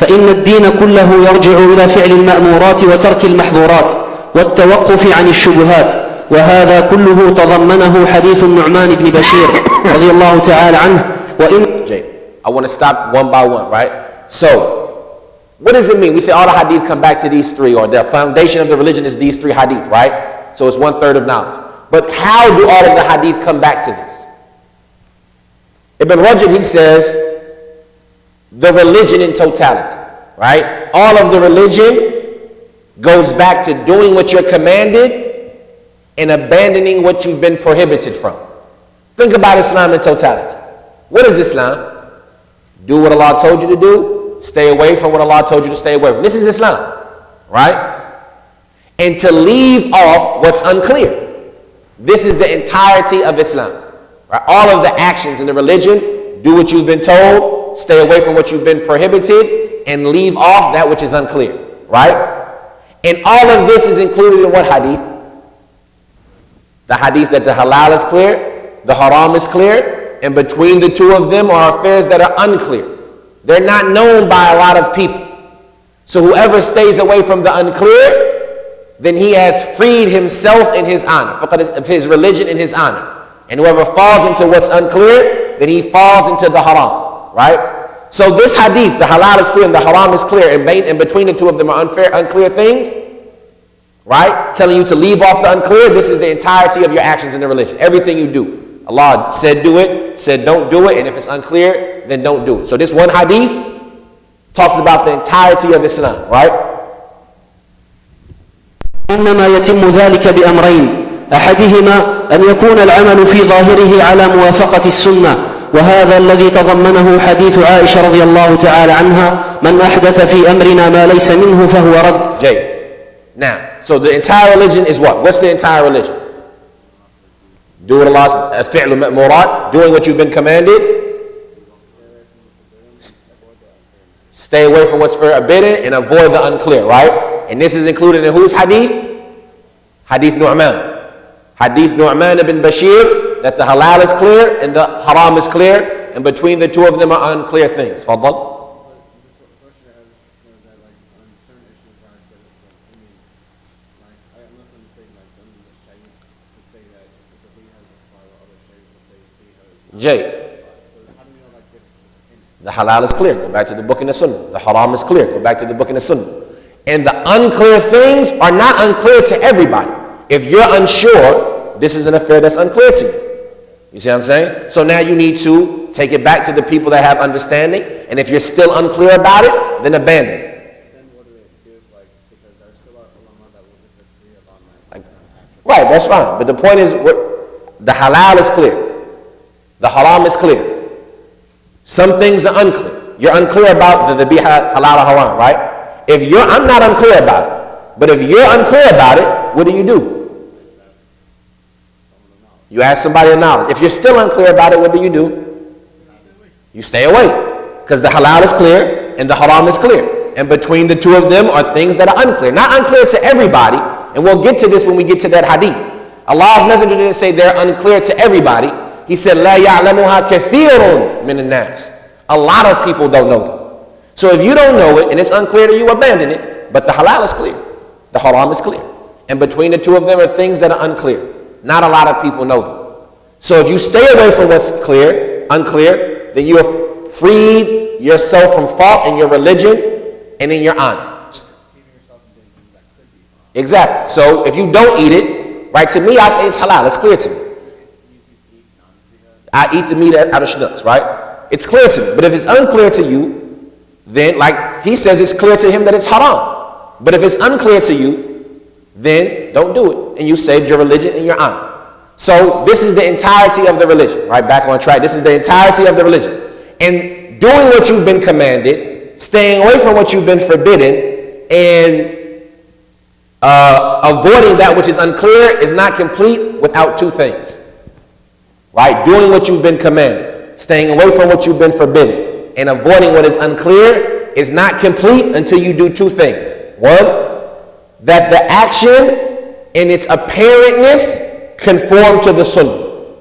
فإن الدين كله يرجع إلى فعل المأمورات وترك المحظورات والتوقف عن الشبهات، وهذا كله تضمنه حديث النعمان بن بشير رضي الله تعالى عنه. I want to stop one by one, right? So, what does it mean? We say all the hadith come back to these three, or the foundation of the religion is these three hadith, right? So it's 1/3 of knowledge. But how do all of the hadith come back to this? Ibn Rajab, he says, the religion in totality, right? All of the religion goes back to doing what you're commanded and abandoning what you've been prohibited from. Think about Islam in totality. What is Islam? Do what Allah told you to do, stay away from what Allah told you to stay away from. This is Islam, right? And to leave off what's unclear. This is the entirety of Islam. Right? All of the actions in the religion, do what you've been told, stay away from what you've been prohibited, and leave off that which is unclear, right? And all of this is included in what hadith? The hadith that the halal is clear, the haram is clear, and between the two of them are affairs that are unclear. They're not known by a lot of people. So whoever stays away from the unclear, then he has freed himself in his honor, of his religion in his honor. And whoever falls into what's unclear, then he falls into the haram, right? So this hadith, the halal is clear and the haram is clear, and between the two of them are unclear things, right? Telling you to leave off the unclear. This is the entirety of your actions in the religion. Everything you do. Allah said do it, said don't do it, and if it's unclear, then don't do it. So this one hadith talks about the entirety of Islam, right? إنما يتم ذلك بأمرين، أحدهما أن يكون العمل في ظاهره على موافقة السنة، وهذا الذي تضمنه حديث عائشة رضي الله تعالى عنها: من أحدث في أمرنا ما ليس منه فهو رد. Now, so the entire religion is what? What's the entire religion? Do what Allah's fi'l ma'murat, doing what you've been commanded. Stay away from what's forbidden and avoid the unclear, right? And this is included in whose hadith? Hadith Nu'man. Hadith Nu'man ibn Bashir, that the halal is clear and the haram is clear, and between the two of them are unclear things. Fadal. Jay. The halal is clear, go back to the book and the sunnah. The haram is clear, go back to the book and the sunnah. And the unclear things are not unclear to everybody. If you're unsure, this is an affair that's unclear to you. You see what I'm saying? So now you need to take it back to the people that have understanding, and if you're still unclear about it, then abandon it. Right, that's fine. But the point is, the halal is clear. The haram is clear. Some things are unclear. You're unclear about the biha, halal, or haram, right? I'm not unclear about it. But if you're unclear about it, what do? You ask somebody of knowledge. If you're still unclear about it, what do? You stay away. Because the halal is clear and the haram is clear. And between the two of them are things that are unclear. Not unclear to everybody, and we'll get to this when we get to that hadith. Allah's messenger didn't say they're unclear to everybody. He said, لَا يَعْلَمُهَا كَثِيرٌ مِنَ النَّاسِ. A lot of people don't know them. So if you don't know it and it's unclear to you, abandon it. But the halal is clear. The haram is clear. And between the two of them are things that are unclear. Not a lot of people know them. So if you stay away from what's unclear, then you have freed yourself from fault in your religion and in your honor. Exactly. So if you don't eat it, right, to me I say it's halal. It's clear to me. I eat the meat out of schnutz, right? It's clear to me. But if it's unclear to you, then, like he says, it's clear to him that it's haram. But if it's unclear to you, then don't do it. And you saved your religion and your honor. So this is the entirety of the religion. Right, back on track. This is the entirety of the religion. And doing what you've been commanded, staying away from what you've been forbidden, and avoiding that which is unclear is not complete without two things. Right? Doing what you've been commanded, staying away from what you've been forbidden, and avoiding what is unclear is not complete until you do two things. One, that the action in its apparentness conform to the sunnah.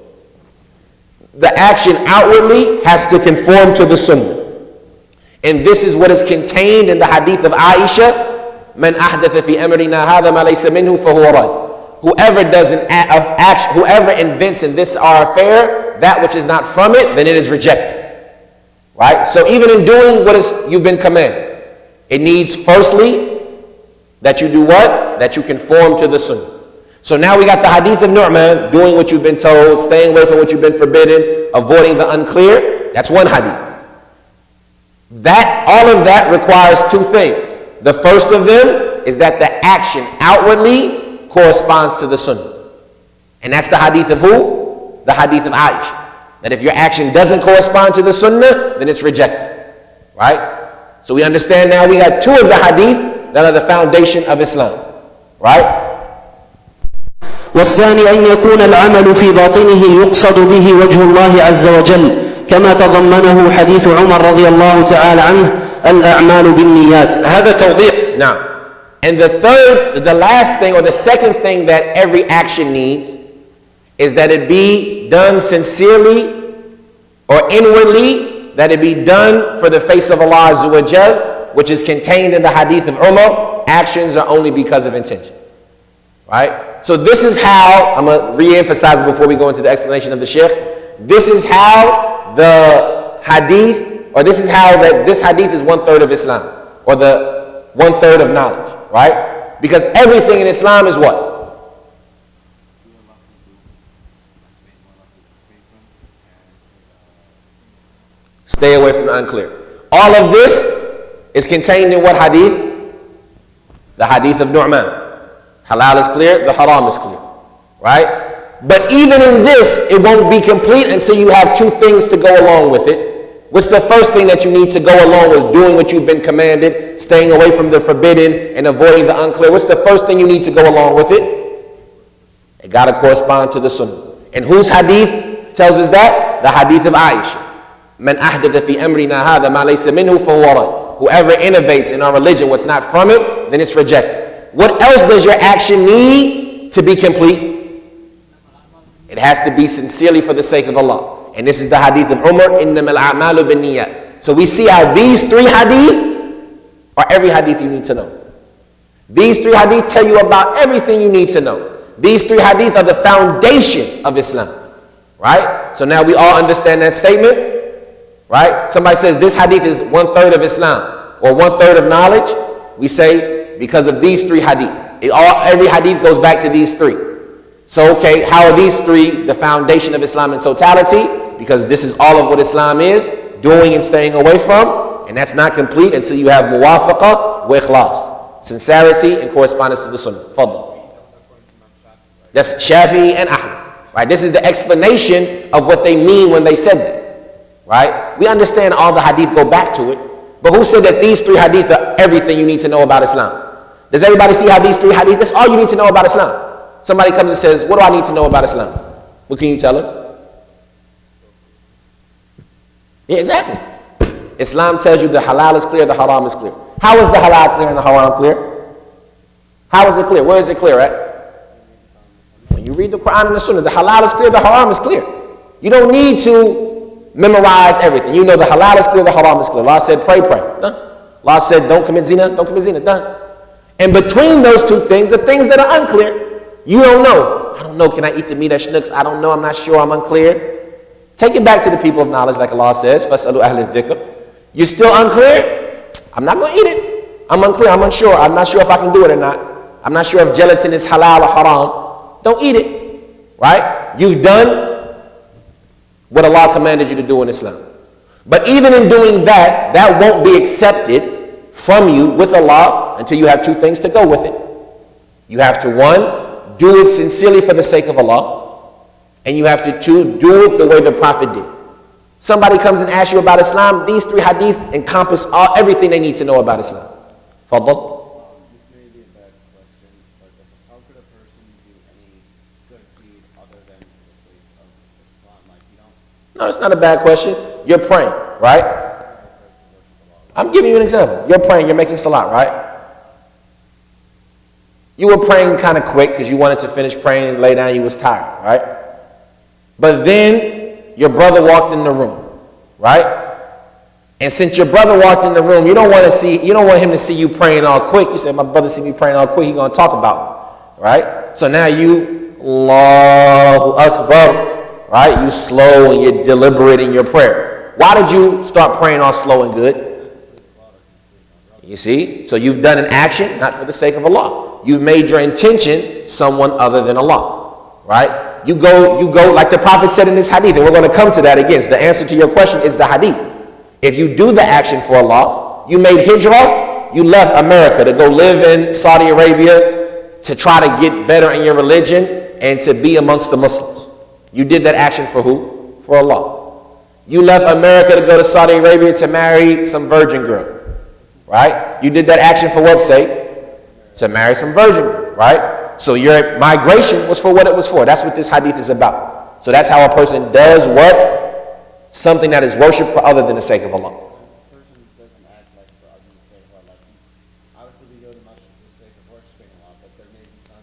The action outwardly has to conform to the sunnah. And this is what is contained in the hadith of Aisha, من أحدث في أمرنا هذا ما ليس منه فهو رد. Whoever does whoever invents in this our affair that which is not from it, then it is rejected. Right? So even in doing what you've been commanded, it needs firstly that you do what? That you conform to the sunnah. So now we got the hadith of Nu'man, doing what you've been told, staying away from what you've been forbidden, avoiding the unclear. That's one hadith. All of that requires two things. The first of them is that the action outwardly corresponds to the sunnah. And that's the hadith of who? The hadith of Aisha. That if your action doesn't correspond to the sunnah, then it's rejected. Right? So we understand now we got two of the hadith that are the foundation of Islam. Right? والثاني أن يكون العمل في باطنه يقصد به وجه الله عز وجل كما تضمنه حديث عمر رضي الله تعالى عنه الأعمال بالنيات. هذا توضيح. Now, and the last thing or the second thing that every action needs is that it be done sincerely or inwardly, that it be done for the face of Allah Azza wa Jal, which is contained in the hadith of Umar. Actions are only because of intention. Right? So this is how, I'm going to re-emphasize before we go into the explanation of the Shaykh, this is how the hadith, or this is how that this hadith is 1/3 of Islam, or the 1/3 of knowledge. Right? Because everything in Islam is what? Stay away from the unclear. All of this is contained in what hadith? The hadith of Nu'man. Halal is clear, the haram is clear. Right? But even in this, it won't be complete until you have two things to go along with it. What's the first thing that you need to go along with doing what you've been commanded, staying away from the forbidden, and avoiding the unclear? What's the first thing you need to go along with it? It got to correspond to the sunnah. And whose hadith tells us that? The hadith of Aisha. من أحدث في أمرنا هذا ما ليس منه فهو رد. Whoever innovates in our religion what's not from it, then it's rejected. What else does your action need to be complete? It has to be sincerely for the sake of Allah. And this is the hadith of Umar, إِنَّمَا الْأَعْمَالُ بِالنِّيَّاتِ. So we see how these three hadith are every hadith you need to know. These three hadith tell you about everything you need to know. These three hadith are the foundation of Islam. Right? So now we all understand that statement. Right? Somebody says this hadith is 1/3 of Islam, or 1/3 of knowledge. We say because of these three hadith. Every hadith goes back to these three. So okay, how are these three the foundation of Islam in totality? Because this is all of what Islam is, doing and staying away from, and that's not complete until you have muwafaqah wa ikhlas, sincerity and correspondence to the sunnah. Fadl. That's Shafi'i and Ahmad. Right? This is the explanation of what they mean when they said that. Right? We understand all the hadith go back to it, but who said that these three hadith are everything you need to know about Islam? Does everybody see how these three hadith, that's all you need to know about Islam? Somebody comes and says, what do I need to know about Islam? What can you tell them? Yeah, exactly. Islam tells you the halal is clear, the haram is clear. How is the halal clear and the haram clear? How is it clear? Where is it clear at? When you read the Quran and the Sunnah, the halal is clear, the haram is clear. You don't need to memorize everything. You know the halal is clear, the haram is clear. Allah said, pray, pray. Done. Allah said, don't commit zina, don't commit zina. Done. And between those two things, the things that are unclear, you don't know. I don't know, can I eat the meat of schnooks? I don't know, I'm not sure, I'm unclear. Take it back to the people of knowledge, like Allah says, فَاسْأَلُوا أَهْلِ الذِّكْرِ. You're still unclear? I'm not going to eat it. I'm unclear, I'm unsure. I'm not sure if I can do it or not. I'm not sure if gelatin is halal or haram. Don't eat it. Right? You've done what Allah commanded you to do in Islam. But even in doing that, that won't be accepted from you with Allah until you have two things to go with it. You have to, one, do it sincerely for the sake of Allah, and you have to, two, do it the way the Prophet did. Somebody comes and asks you about Islam, these three hadith encompass everything they need to know about Islam. Fadl. This may be a bad question, but how could a person do any good deed other than the sake of Islam? Like, you don't... No, it's not a bad question. You're praying, right? I'm giving you an example. You're praying, you're making salat, right? You were praying kind of quick because you wanted to finish praying and lay down, you was tired, right? But then your brother walked in the room, right? And since your brother walked in the room, you don't want him to see you praying all quick. You said, my brother see me praying all quick, he's going to talk about me, right? So now you, Allahu Akbar, right? You slow and you're deliberate in your prayer. Why did you start praying all slow and good? You see? So you've done an action, not for the sake of Allah. You've made your intention someone other than Allah, right? You go, like the Prophet said in this hadith, and we're going to come to that again. So the answer to your question is the hadith. If you do the action for Allah, you made hijrah, you left America to go live in Saudi Arabia to try to get better in your religion and to be amongst the Muslims. You did that action for who? For Allah. You left America to go to Saudi Arabia to marry some virgin girl, right? You did that action for what sake? To marry some virgin girl, right? So your migration was for what it was for. That's what this hadith is about. So that's how a person does what? Something that is worshipped for other than the sake of Allah. The person doesn't act like for other than the sake of Allah. Obviously we go to Masjid for the sake of worshiping Allah, but there may be some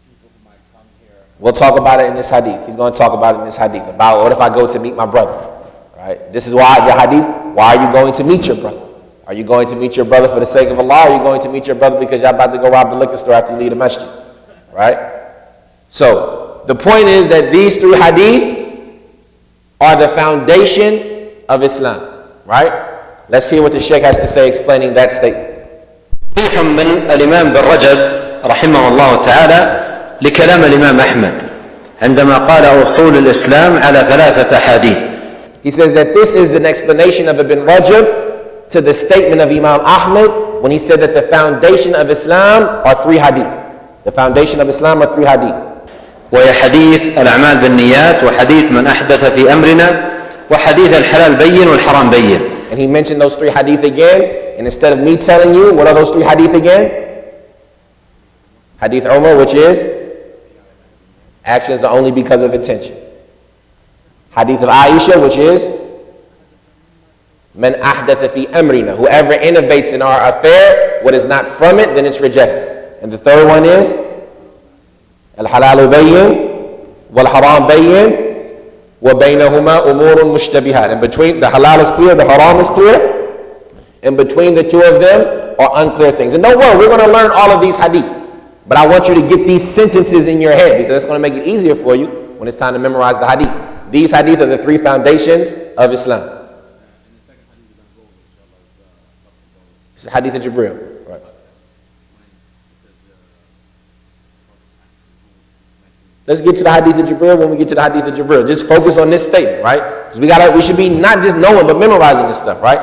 people who might come here. We'll talk about it in this hadith. He's going to talk about it in this hadith. About what if I go to meet my brother? Right? This is why the hadith, why are you going to meet your brother? Are you going to meet your brother for the sake of Allah, or are you going to meet your brother because you're about to go rob the liquor store after you leave the masjid? Right? So, the point is that these three hadith are the foundation of Islam. Right? Let's hear what the Shaykh has to say explaining that statement. صحيح من الإمام بن رجب رحمه الله تعالى لكلام الإمام أحمد عندما قال أصول الإسلام على ثلاثة أحاديث. He says that this is an explanation of Ibn Rajab to the statement of Imam Ahmad when he said that the foundation of Islam are three hadith. The foundation of Islam are three hadith. وهي حديث الأعمال بالنيات وحديث من أحدث في أمرنا وحديث الحلال بين والحرام بين. And he mentioned those three hadith again, and instead of me telling you, what are those three hadith again? Hadith Umar, which is actions are only because of intention. Hadith of Aisha, which is Man ahdatha fi amrina, whoever innovates in our affair what is not from it, then it's rejected. And the third one is al-halalu bayyin wal-haram bayyin wa baynahuma umurun mushtabihat. And between the halal is clear, the haram is clear, and between the two of them are unclear things. And don't worry, we're going to learn all of these hadith, but I want you to get these sentences in your head because it's going to make it easier for you when it's time to memorize the hadith. These hadith are the three foundations of Islam. It's the hadith of Jibreel. Right. Let's get to the hadith of Jibreel when we get to the hadith of Jibreel. Just focus on this statement, right? Because we should be not just knowing but memorizing this stuff, right?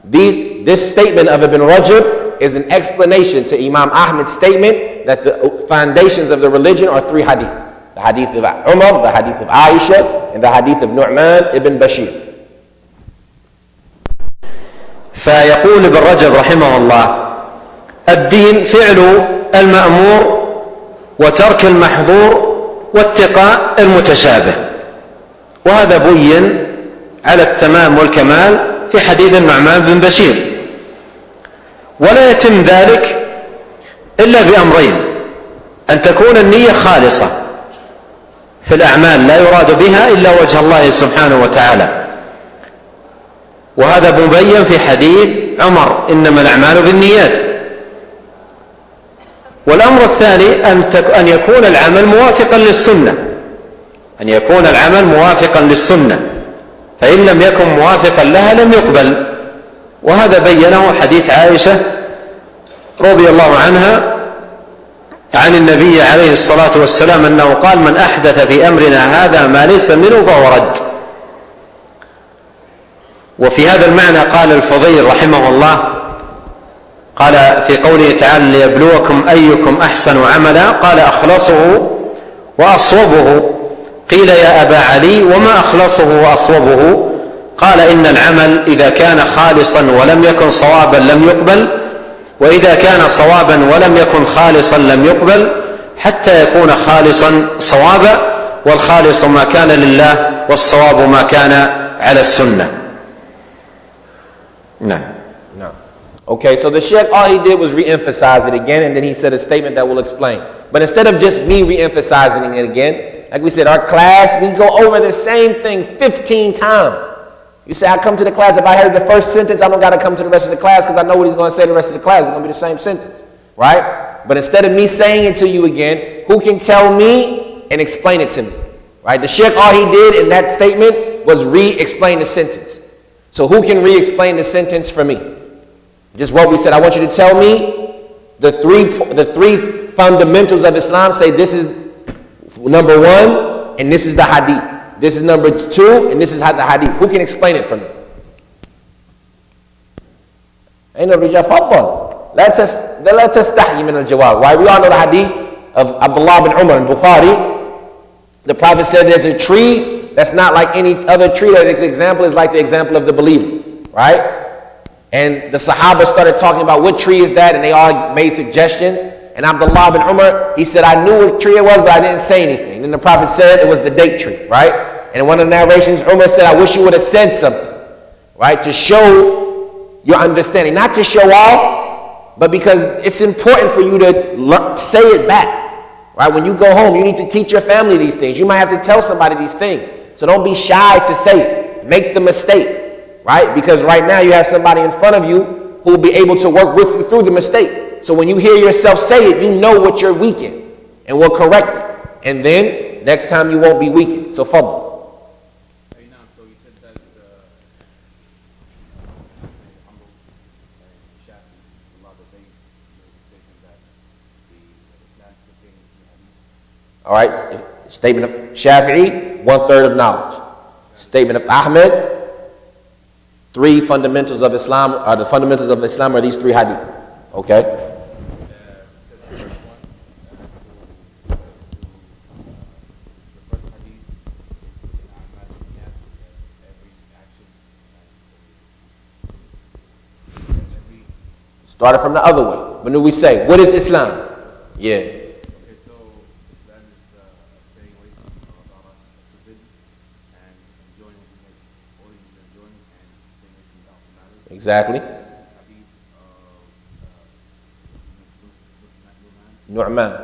This statement of Ibn Rajab is an explanation to Imam Ahmad's statement that the foundations of the religion are three hadith. The hadith of Umar, the hadith of Aisha, and the hadith of Nu'man ibn Bashir. فيقول ابن رجب رحمه الله الدين فعل المأمور وترك المحظور واتقاء المتشابه، وهذا بين على التمام والكمال في حديث النعمان بن بشير. ولا يتم ذلك إلا بأمرين: أن تكون النية خالصة في الأعمال لا يراد بها إلا وجه الله سبحانه وتعالى، وهذا مبين في حديث عمر إنما الأعمال بالنيات. والأمر الثاني أن يكون العمل موافقا للسنة، أن يكون العمل موافقا للسنة، فإن لم يكن موافقا لها لم يقبل، وهذا بينه حديث عائشة رضي الله عنها عن النبي عليه الصلاة والسلام أنه قال: من أحدث في أمرنا هذا ما ليس منه فهو رد. وفي هذا المعنى قال الفضيل رحمه الله، قال في قوله تعالى: ليبلوكم أيكم أحسن عملا، قال: أخلصه وأصوبه. قيل: يا أبا علي وما أخلصه وأصوبه؟ قال: إن العمل إذا كان خالصا ولم يكن صوابا لم يقبل، وإذا كان صوابا ولم يكن خالصا لم يقبل، حتى يكون خالصا صوابا، والخالص ما كان لله والصواب ما كان على السنة. No. Okay, so the Sheikh, all he did was re-emphasize it again, and then he said a statement that will explain. But instead of just me re-emphasizing it again, like we said, our class, we go over the same thing 15 times. You say, I come to the class, if I heard the first sentence, I don't got to come to the rest of the class because I know what he's going to say the rest of the class. It's going to be the same sentence, right? But instead of me saying it to you again, who can tell me and explain it to me, right? The Sheikh, all he did in that statement was re-explain the sentence. So who can re-explain the sentence for me? Just what we said. I want you to tell me the three fundamentals of Islam. Say this is number one, and this is the hadith. This is number two, and this is the hadith. Who can explain it for me? Ain't no rija faddal. لا تستحي من الجواب. Why? We all know the hadith of Abdullah bin Umar in Bukhari. The Prophet said there's a tree that's not like any other tree. That its example is like the example of the believer, right? And the Sahaba started talking about what tree is that, and they all made suggestions. And Abdullah bin Umar, he said, I knew what tree it was, but I didn't say anything. And then the Prophet said it was the date tree, right? And in one of the narrations, Umar said, I wish you would have said something, right? To show your understanding. Not to show off, but because it's important for you to say it back, right? When you go home, you need to teach your family these things. You might have to tell somebody these things. So don't be shy to say it. Make the mistake, right? Because right now you have somebody in front of you who will be able to work with you through the mistake. So when you hear yourself say it, you know what you're weak in and will correct it. And then next time you won't be weakened. So fadl. Imaam, so you said that humble Shafi, Allah, that they made the statement that the Islam is contained in the hadith. All right. Statement of Shafi'i, 1/3 of knowledge. Statement of Ahmed, three fundamentals of Islam. The fundamentals of Islam are these three hadith. Okay. Started from the other way. When do we say, what is Islam? Yeah. Okay, so Islam is staying away from Allah forbidden and enjoying what He makes, holding and enjoying and staying away from doubtful matters. Exactly. Hadith Nu'man.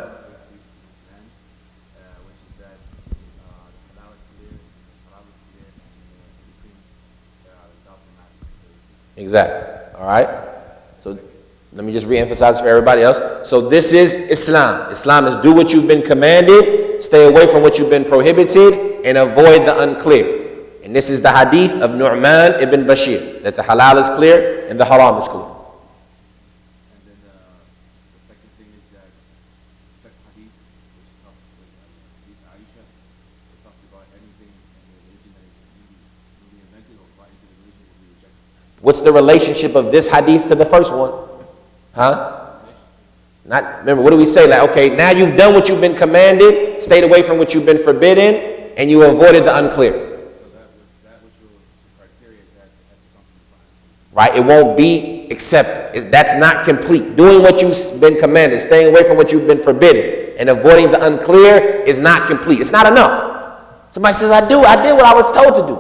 Which is that the halal is clear, haram is clear, and between doubtful matters. Exactly. All right. So let me just re-emphasize for everybody else. So this is Islam. Islam is do what you've been commanded, stay away from what you've been prohibited, and avoid the unclear. And this is the hadith of Nu'man ibn Bashir, that the halal is clear and the haram is clear. And then the second thing is that the second hadith, which talks with hadith Aisha, it talks about anything in the religion that will be invented or brought into the religion will be rejected. What's the relationship of this hadith to the first one? Huh? Not, remember, what do we say? Like, okay, now you've done what you've been commanded, stayed away from what you've been forbidden, and you avoided the unclear. So that which will criteria that has to come from the Quran. Right? It won't be accepted. That's not complete. Doing what you've been commanded, staying away from what you've been forbidden, and avoiding the unclear is not complete. It's not enough. Somebody says, I did what I was told to do.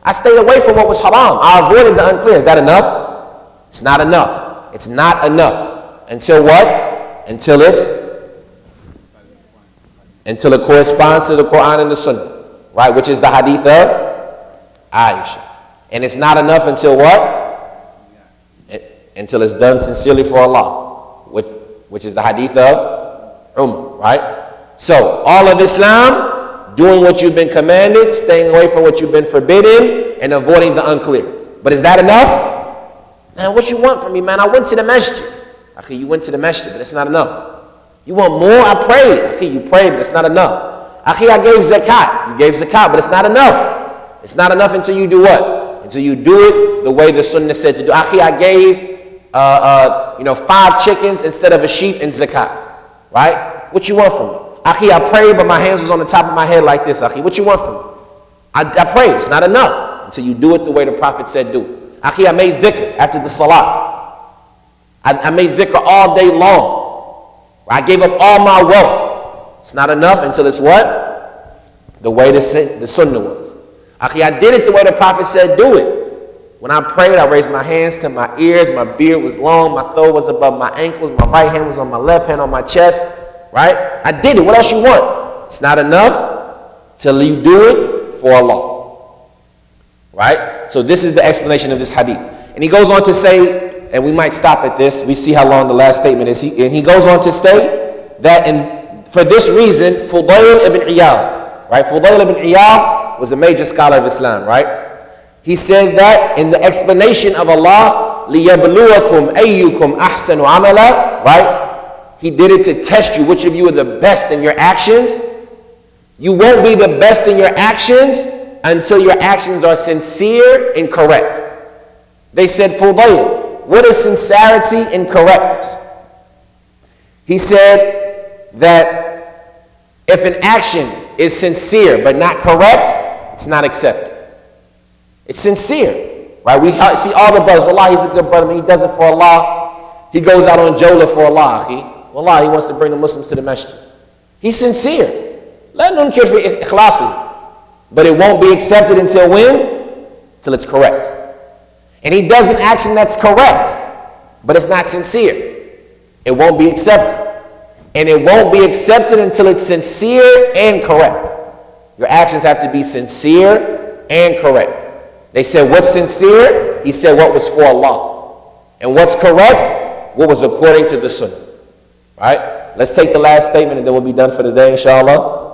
I stayed away from what was haram. I avoided the unclear. Is that enough? It's not enough. It's not enough. Until what? Until it corresponds to the Quran and the Sunnah. Right? Which is the hadith of Aisha. And it's not enough until what? Until it's done sincerely for Allah. Which is the hadith of Umar. Right? So, all of Islam, doing what you've been commanded, staying away from what you've been forbidden, and avoiding the unclear. But is that enough? Man, what you want from me, man? I went to the Masjid. Akhi, you went to the Masjid, but it's not enough. You want more? I prayed. Akhi, you prayed, but it's not enough. Akhi, I gave zakat. You gave zakat, but it's not enough. It's not enough until you do what? Until you do it the way the Sunnah said to do. Akhi, I gave 5 chickens instead of a sheep in zakat. Right? What you want from me? Akhi, I prayed, but my hands was on the top of my head like this. Akhi, what you want from me? I prayed. It's not enough until you do it the way the Prophet said do it. Akhi, I made dhikr after the salah. I made dhikr all day long. I gave up all my wealth. It's not enough until it's what? The way the sunnah was. Akhi, I did it the way the Prophet said do it. When I prayed, I raised my hands to my ears. My beard was long. My throat was above my ankles. My right hand was on my left hand on my chest. Right? I did it. What else you want? It's not enough till you do it for Allah. Right? So this is the explanation of this hadith. And he goes on to say, and we might stop at this, we see how long the last statement is. And he goes on to say that for this reason, Fudayl ibn Iyad, right? Fudayl ibn Iyad was a major scholar of Islam, right? He said that in the explanation of Allah, لِيَبْلُوَكُمْ أَيُّكُمْ أَحْسَنُ عَمَلًا, right? He did it to test you, which of you are the best in your actions. You won't be the best in your actions until your actions are sincere and correct. They said, Fudayl, what is sincerity and correctness? He said that if an action is sincere but not correct, it's not accepted. It's sincere, right? We see all the brothers, wallah, he's a good brother, he does it for Allah. He goes out on Jola for Allah. Wallah, he wants to bring the Muslims to the Masjid. He's sincere. لا ننكر في إخلاصه. But it won't be accepted until when? Till it's correct. And he does an action that's correct, but it's not sincere. It won't be accepted. And it won't be accepted until it's sincere and correct. Your actions have to be sincere and correct. They said, what's sincere? He said, what was for Allah. And what's correct? What was according to the Sunnah. Right? Let's take the last statement and then we'll be done for the day, inshallah.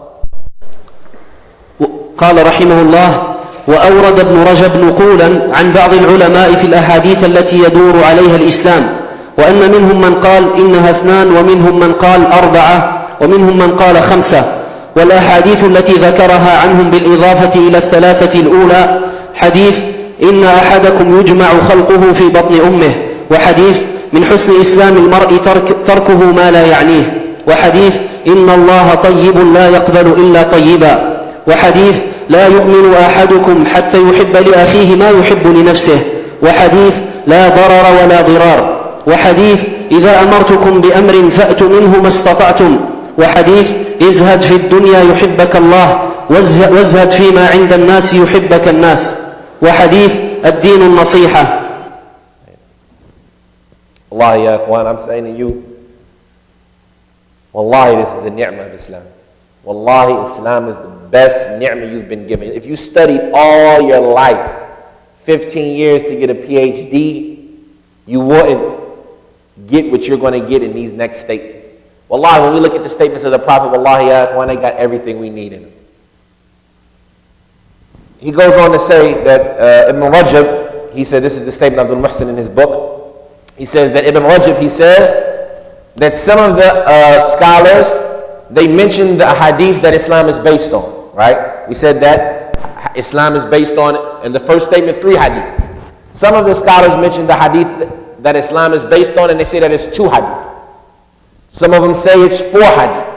قال رحمه الله: وأورد ابن رجب نقولا عن بعض العلماء في الأحاديث التي يدور عليها الإسلام، وأن منهم من قال إنها 2 ومنهم من قال 4 ومنهم من قال 5. والأحاديث التي ذكرها عنهم بالإضافة إلى 3 الأولى حديث إن أحدكم يجمع خلقه في بطن أمه، وحديث من حسن إسلام المرء تركه ما لا يعنيه، وحديث إن الله طيب لا يقبل إلا طيبا، وحديث لا يؤمن أحدكم حتى يحب لأخيه ما يحب لنفسه، وحديث لا ضرر ولا ضرار، وحديث إذا أمرتكم بأمر فأتوا منه ما استطعتم، وحديث ازهد في الدنيا يحبك الله وازهد فيما عند الناس يحبك الناس، وحديث الدين النصيحة. Wallahi, ya ikhwan, I'm saying to you, wallahi, this is a ni'mah of Islam. Wallahi, Islam is the best ni'mah you've been given. If you studied all your life, 15 years to get a PhD, you wouldn't get what you're going to get in these next statements. Wallahi, when we look at the statements of the Prophet, wallahi, ya ikhwan, they got everything we need in them. He goes on to say that Ibn Rajab, he said, this is the statement of Abdul-Muhsin in his book. He says that Ibn Rajab, he says that some of the scholars, they mentioned the hadith that Islam is based on, right? We said that Islam is based on, in the first statement, 3 hadith. Some of the scholars mentioned the hadith that Islam is based on, and they say that it's 2 hadith. Some of them say it's 4 hadith.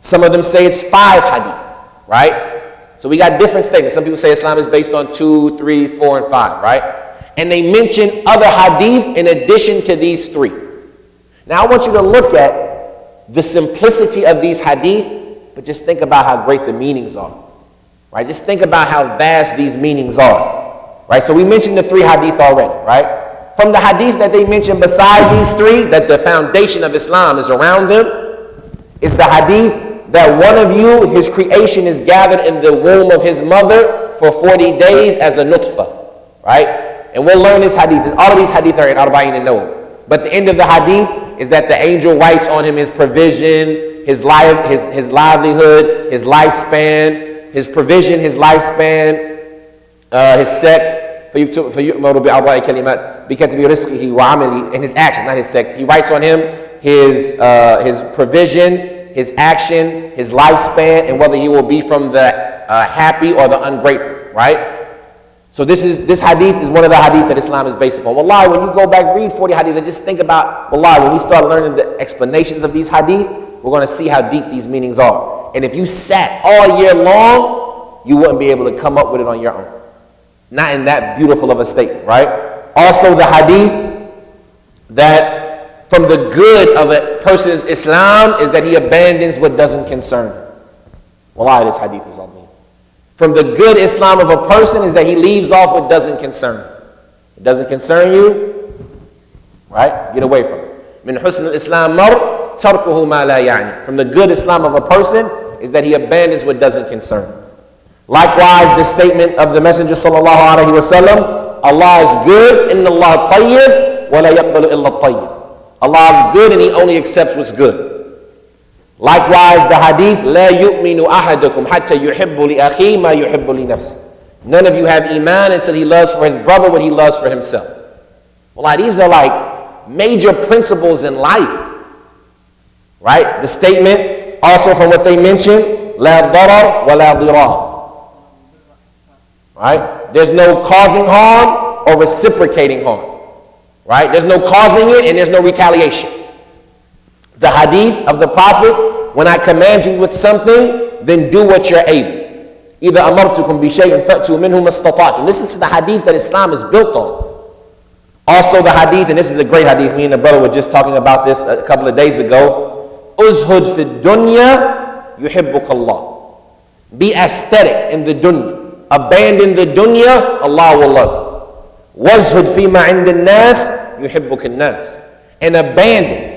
Some of them say it's 5 hadith, right? So we got different statements. Some people say Islam is based on 2, 3, 4, and 5, right? And they mention other hadith in addition to these 3. Now I want you to look at the simplicity of these hadith, but just think about how great the meanings are. Right? Just think about how vast these meanings are. Right? So we mentioned the 3 hadith already, right? From the hadith that they mentioned beside these 3, that the foundation of Islam is around them, is the hadith that one of you, his creation is gathered in the womb of his mother for 40 days as a nutfah. Right? And we'll learn this hadith. All of these hadith are in Arba'in and Nawawī. But the end of the hadith is that the angel writes on him his provision, his livelihood, his lifespan, his provision, his lifespan, his sex, فَيُؤْمَرُ بِأَرْبَعِ كَلِمَاتٍ بِكَتْبِ رِزْقِهِ وَعَمَلِهِ, and his action, not his sex. He writes on him his provision, his action, his lifespan, and whether he will be from the happy or the ungrateful, right? So this hadith is one of the hadith that Islam is based upon. Wallahi, when you go back, read 40 hadith, and just think about, wallahi, when we start learning the explanations of these hadith, we're going to see how deep these meanings are. And if you sat all year long, you wouldn't be able to come up with it on your own. Not in that beautiful of a statement, right? Also the hadith that from the good of a person's Islam is that he abandons what doesn't concern him. Wallahi, this hadith is on me. From the good Islam of a person is that he leaves off what doesn't concern him. It doesn't concern you, right? Get away from it. Min husn al-Islam mar tarkuhu ma la ya'ni. From the good Islam of a person is that he abandons what doesn't concern him. Likewise, the statement of the Messenger sallallahu alaihi wasallam, Allah is good, inna Allah tayyib, wa la yaqbalu illa tayyib. Allah is good and He only accepts what's good. Likewise, the hadith, لا يؤمن أحدكم حتى يحب لأخيه ما يحب لنفسه. None of you have iman until he loves for his brother what he loves for himself. Well, these are like major principles in life. Right? The statement, also from what they mentioned, لا ضرر ولا ضرار. Right? There's no causing harm or reciprocating harm. Right? There's no causing it and there's no retaliation. The hadith of the Prophet, when I command you with something, then do what you're able. إِذَا أَمَرْتُكُمْ بِشَيْءٍ فَأْتُوا مِنْهُ مَا اسْتَطَعْتُمْ. This is the hadith that Islam is built on. Also the hadith, and this is a great hadith, me and the brother were just talking about this a couple of days ago. أُزْهُدْ فِي الدُّنْيَا يُحِبُّكَ اللَّهُ. Be aesthetic in the dunya. Abandon the dunya, Allah will love you. وَازْهُدْ فِي مَا عِنْدِ النَّاسِ يُحِبُّكَ النَّاسِ. And abandon.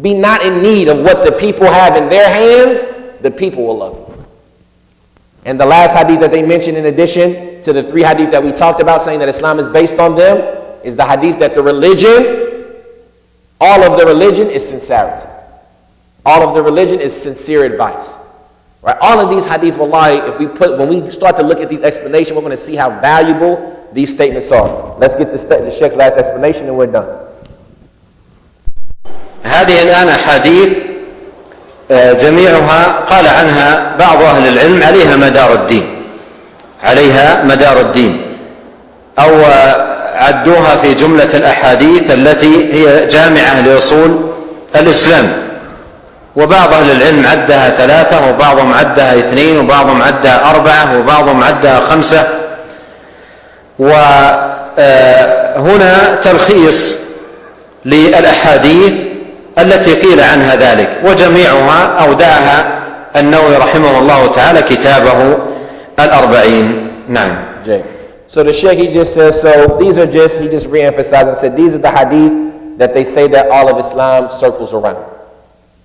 Be not in need of what the people have in their hands, the people will love you. And the last hadith that they mentioned in addition to the 3 hadith that we talked about saying that Islam is based on them is the hadith that the religion, all of the religion is sincerity. All of the religion is sincere advice. Right? All of these hadith, wallahi, when we start to look at these explanations, we're going to see how valuable these statements are. Let's get the Sheikh's last explanation and we're done. هذه الآن حديث جميعها قال عنها بعض أهل العلم عليها مدار الدين أو عدوها في جملة الأحاديث التي هي جامعة لأصول الإسلام. وبعض أهل العلم عدها 3 وبعضهم عدها 2 وبعضهم عدها 4 وبعضهم عدها 5. وهنا تلخيص للأحاديث التي قيل عنها ذلك وجميعها أودعها النووي رحمه الله تعالى كتابه الأربعين. نعم. So the Shaykh, he just says, so these are just, he just re-emphasized and said, these are the hadith that they say that all of Islam circles around.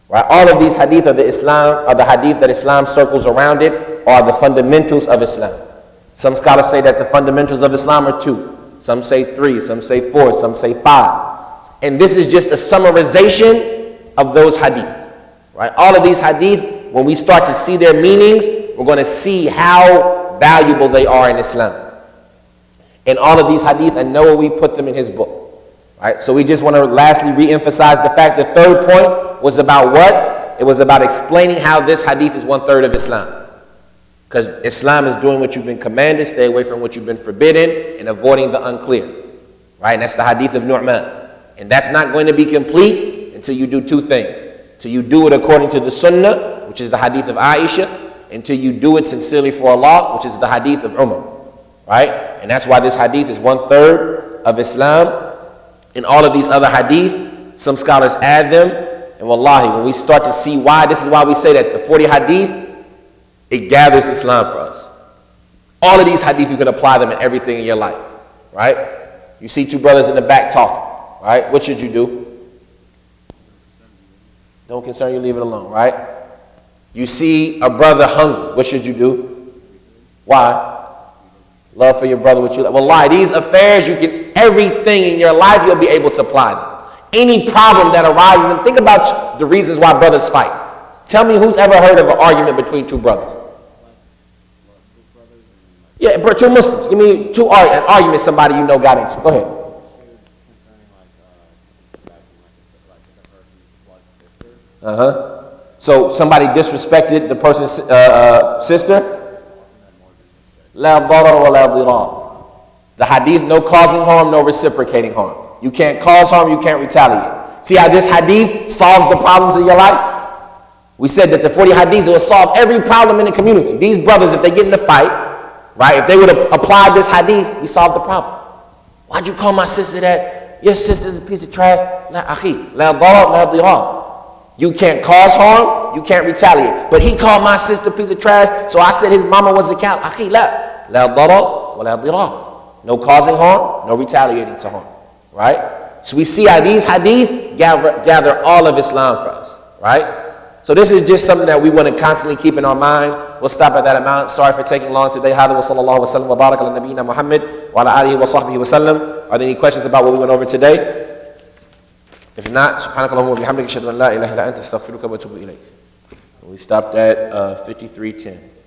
Right? All of these hadith are the hadith that Islam circles around it, are the fundamentals of Islam. Some scholars say that the fundamentals of Islam are 2. Some say 3, some say 4, some say 5. And this is just a summarization of those hadith. Right? All of these hadith, when we start to see their meanings, we're going to see how valuable they are in Islam. And all of these hadith, and Nawawi put them in his book. Right? So we just want to lastly re-emphasize the fact the third point was about what? It was about explaining how this hadith is 1/3 of Islam. Because Islam is doing what you've been commanded, stay away from what you've been forbidden, and avoiding the unclear. Right? And that's the hadith of Nu'man. And that's not going to be complete until you do 2 things. Till you do it according to the Sunnah, which is the hadith of Aisha, until you do it sincerely for Allah, which is the hadith of Umar. Right? And that's why this hadith is 1/3 of Islam. And all of these other hadith, some scholars add them. And wallahi, when we start to see why, this is why we say that the 40 hadith, it gathers Islam for us. All of these hadith, you can apply them in everything in your life. Right? You see 2 brothers in the back talking. Right? What should you do? Don't concern you, leave it alone. Right? You see a brother hungry. What should you do? Why? Love for your brother what you love. Wallahi, these affairs, everything in your life, you'll be able to apply them. Any problem that arises, and think about the reasons why brothers fight. Tell me who's ever heard of an argument between 2 brothers? Yeah, 2 Muslims. Give me an argument somebody you know got into. Go ahead. So somebody disrespected the person's sister? La darar wa la dirar. The hadith, no causing harm, no reciprocating harm. You can't cause harm, you can't retaliate. See how this hadith solves the problems of your life? We said that the 40 hadith will solve every problem in the community. These brothers, if they get in a fight, right, if they would have applied this hadith, we solved the problem. Why'd you call my sister that? Your sister's a piece of trash. La akhi, la darar, la dirar. You can't cause harm, you can't retaliate. But he called my sister a piece of trash, so I said his mama was a cow. Akhi, la darar wa la dirar. No causing harm, no retaliating to harm. Right? So we see how these hadith gather all of Islam for us. Right? So this is just something that we want to constantly keep in our mind. We'll stop at that amount. Sorry for taking long today. هذا وصلى الله وسلم وبارك على نبينا محمد وعلى آله وصحبه وسلم. Are there any questions about what we went over today? If not, سبحانك اللهم وبحمدك أشهد أن لا إله إلا أنت أستغفرك وأتوب إليك. We stopped at 53:10.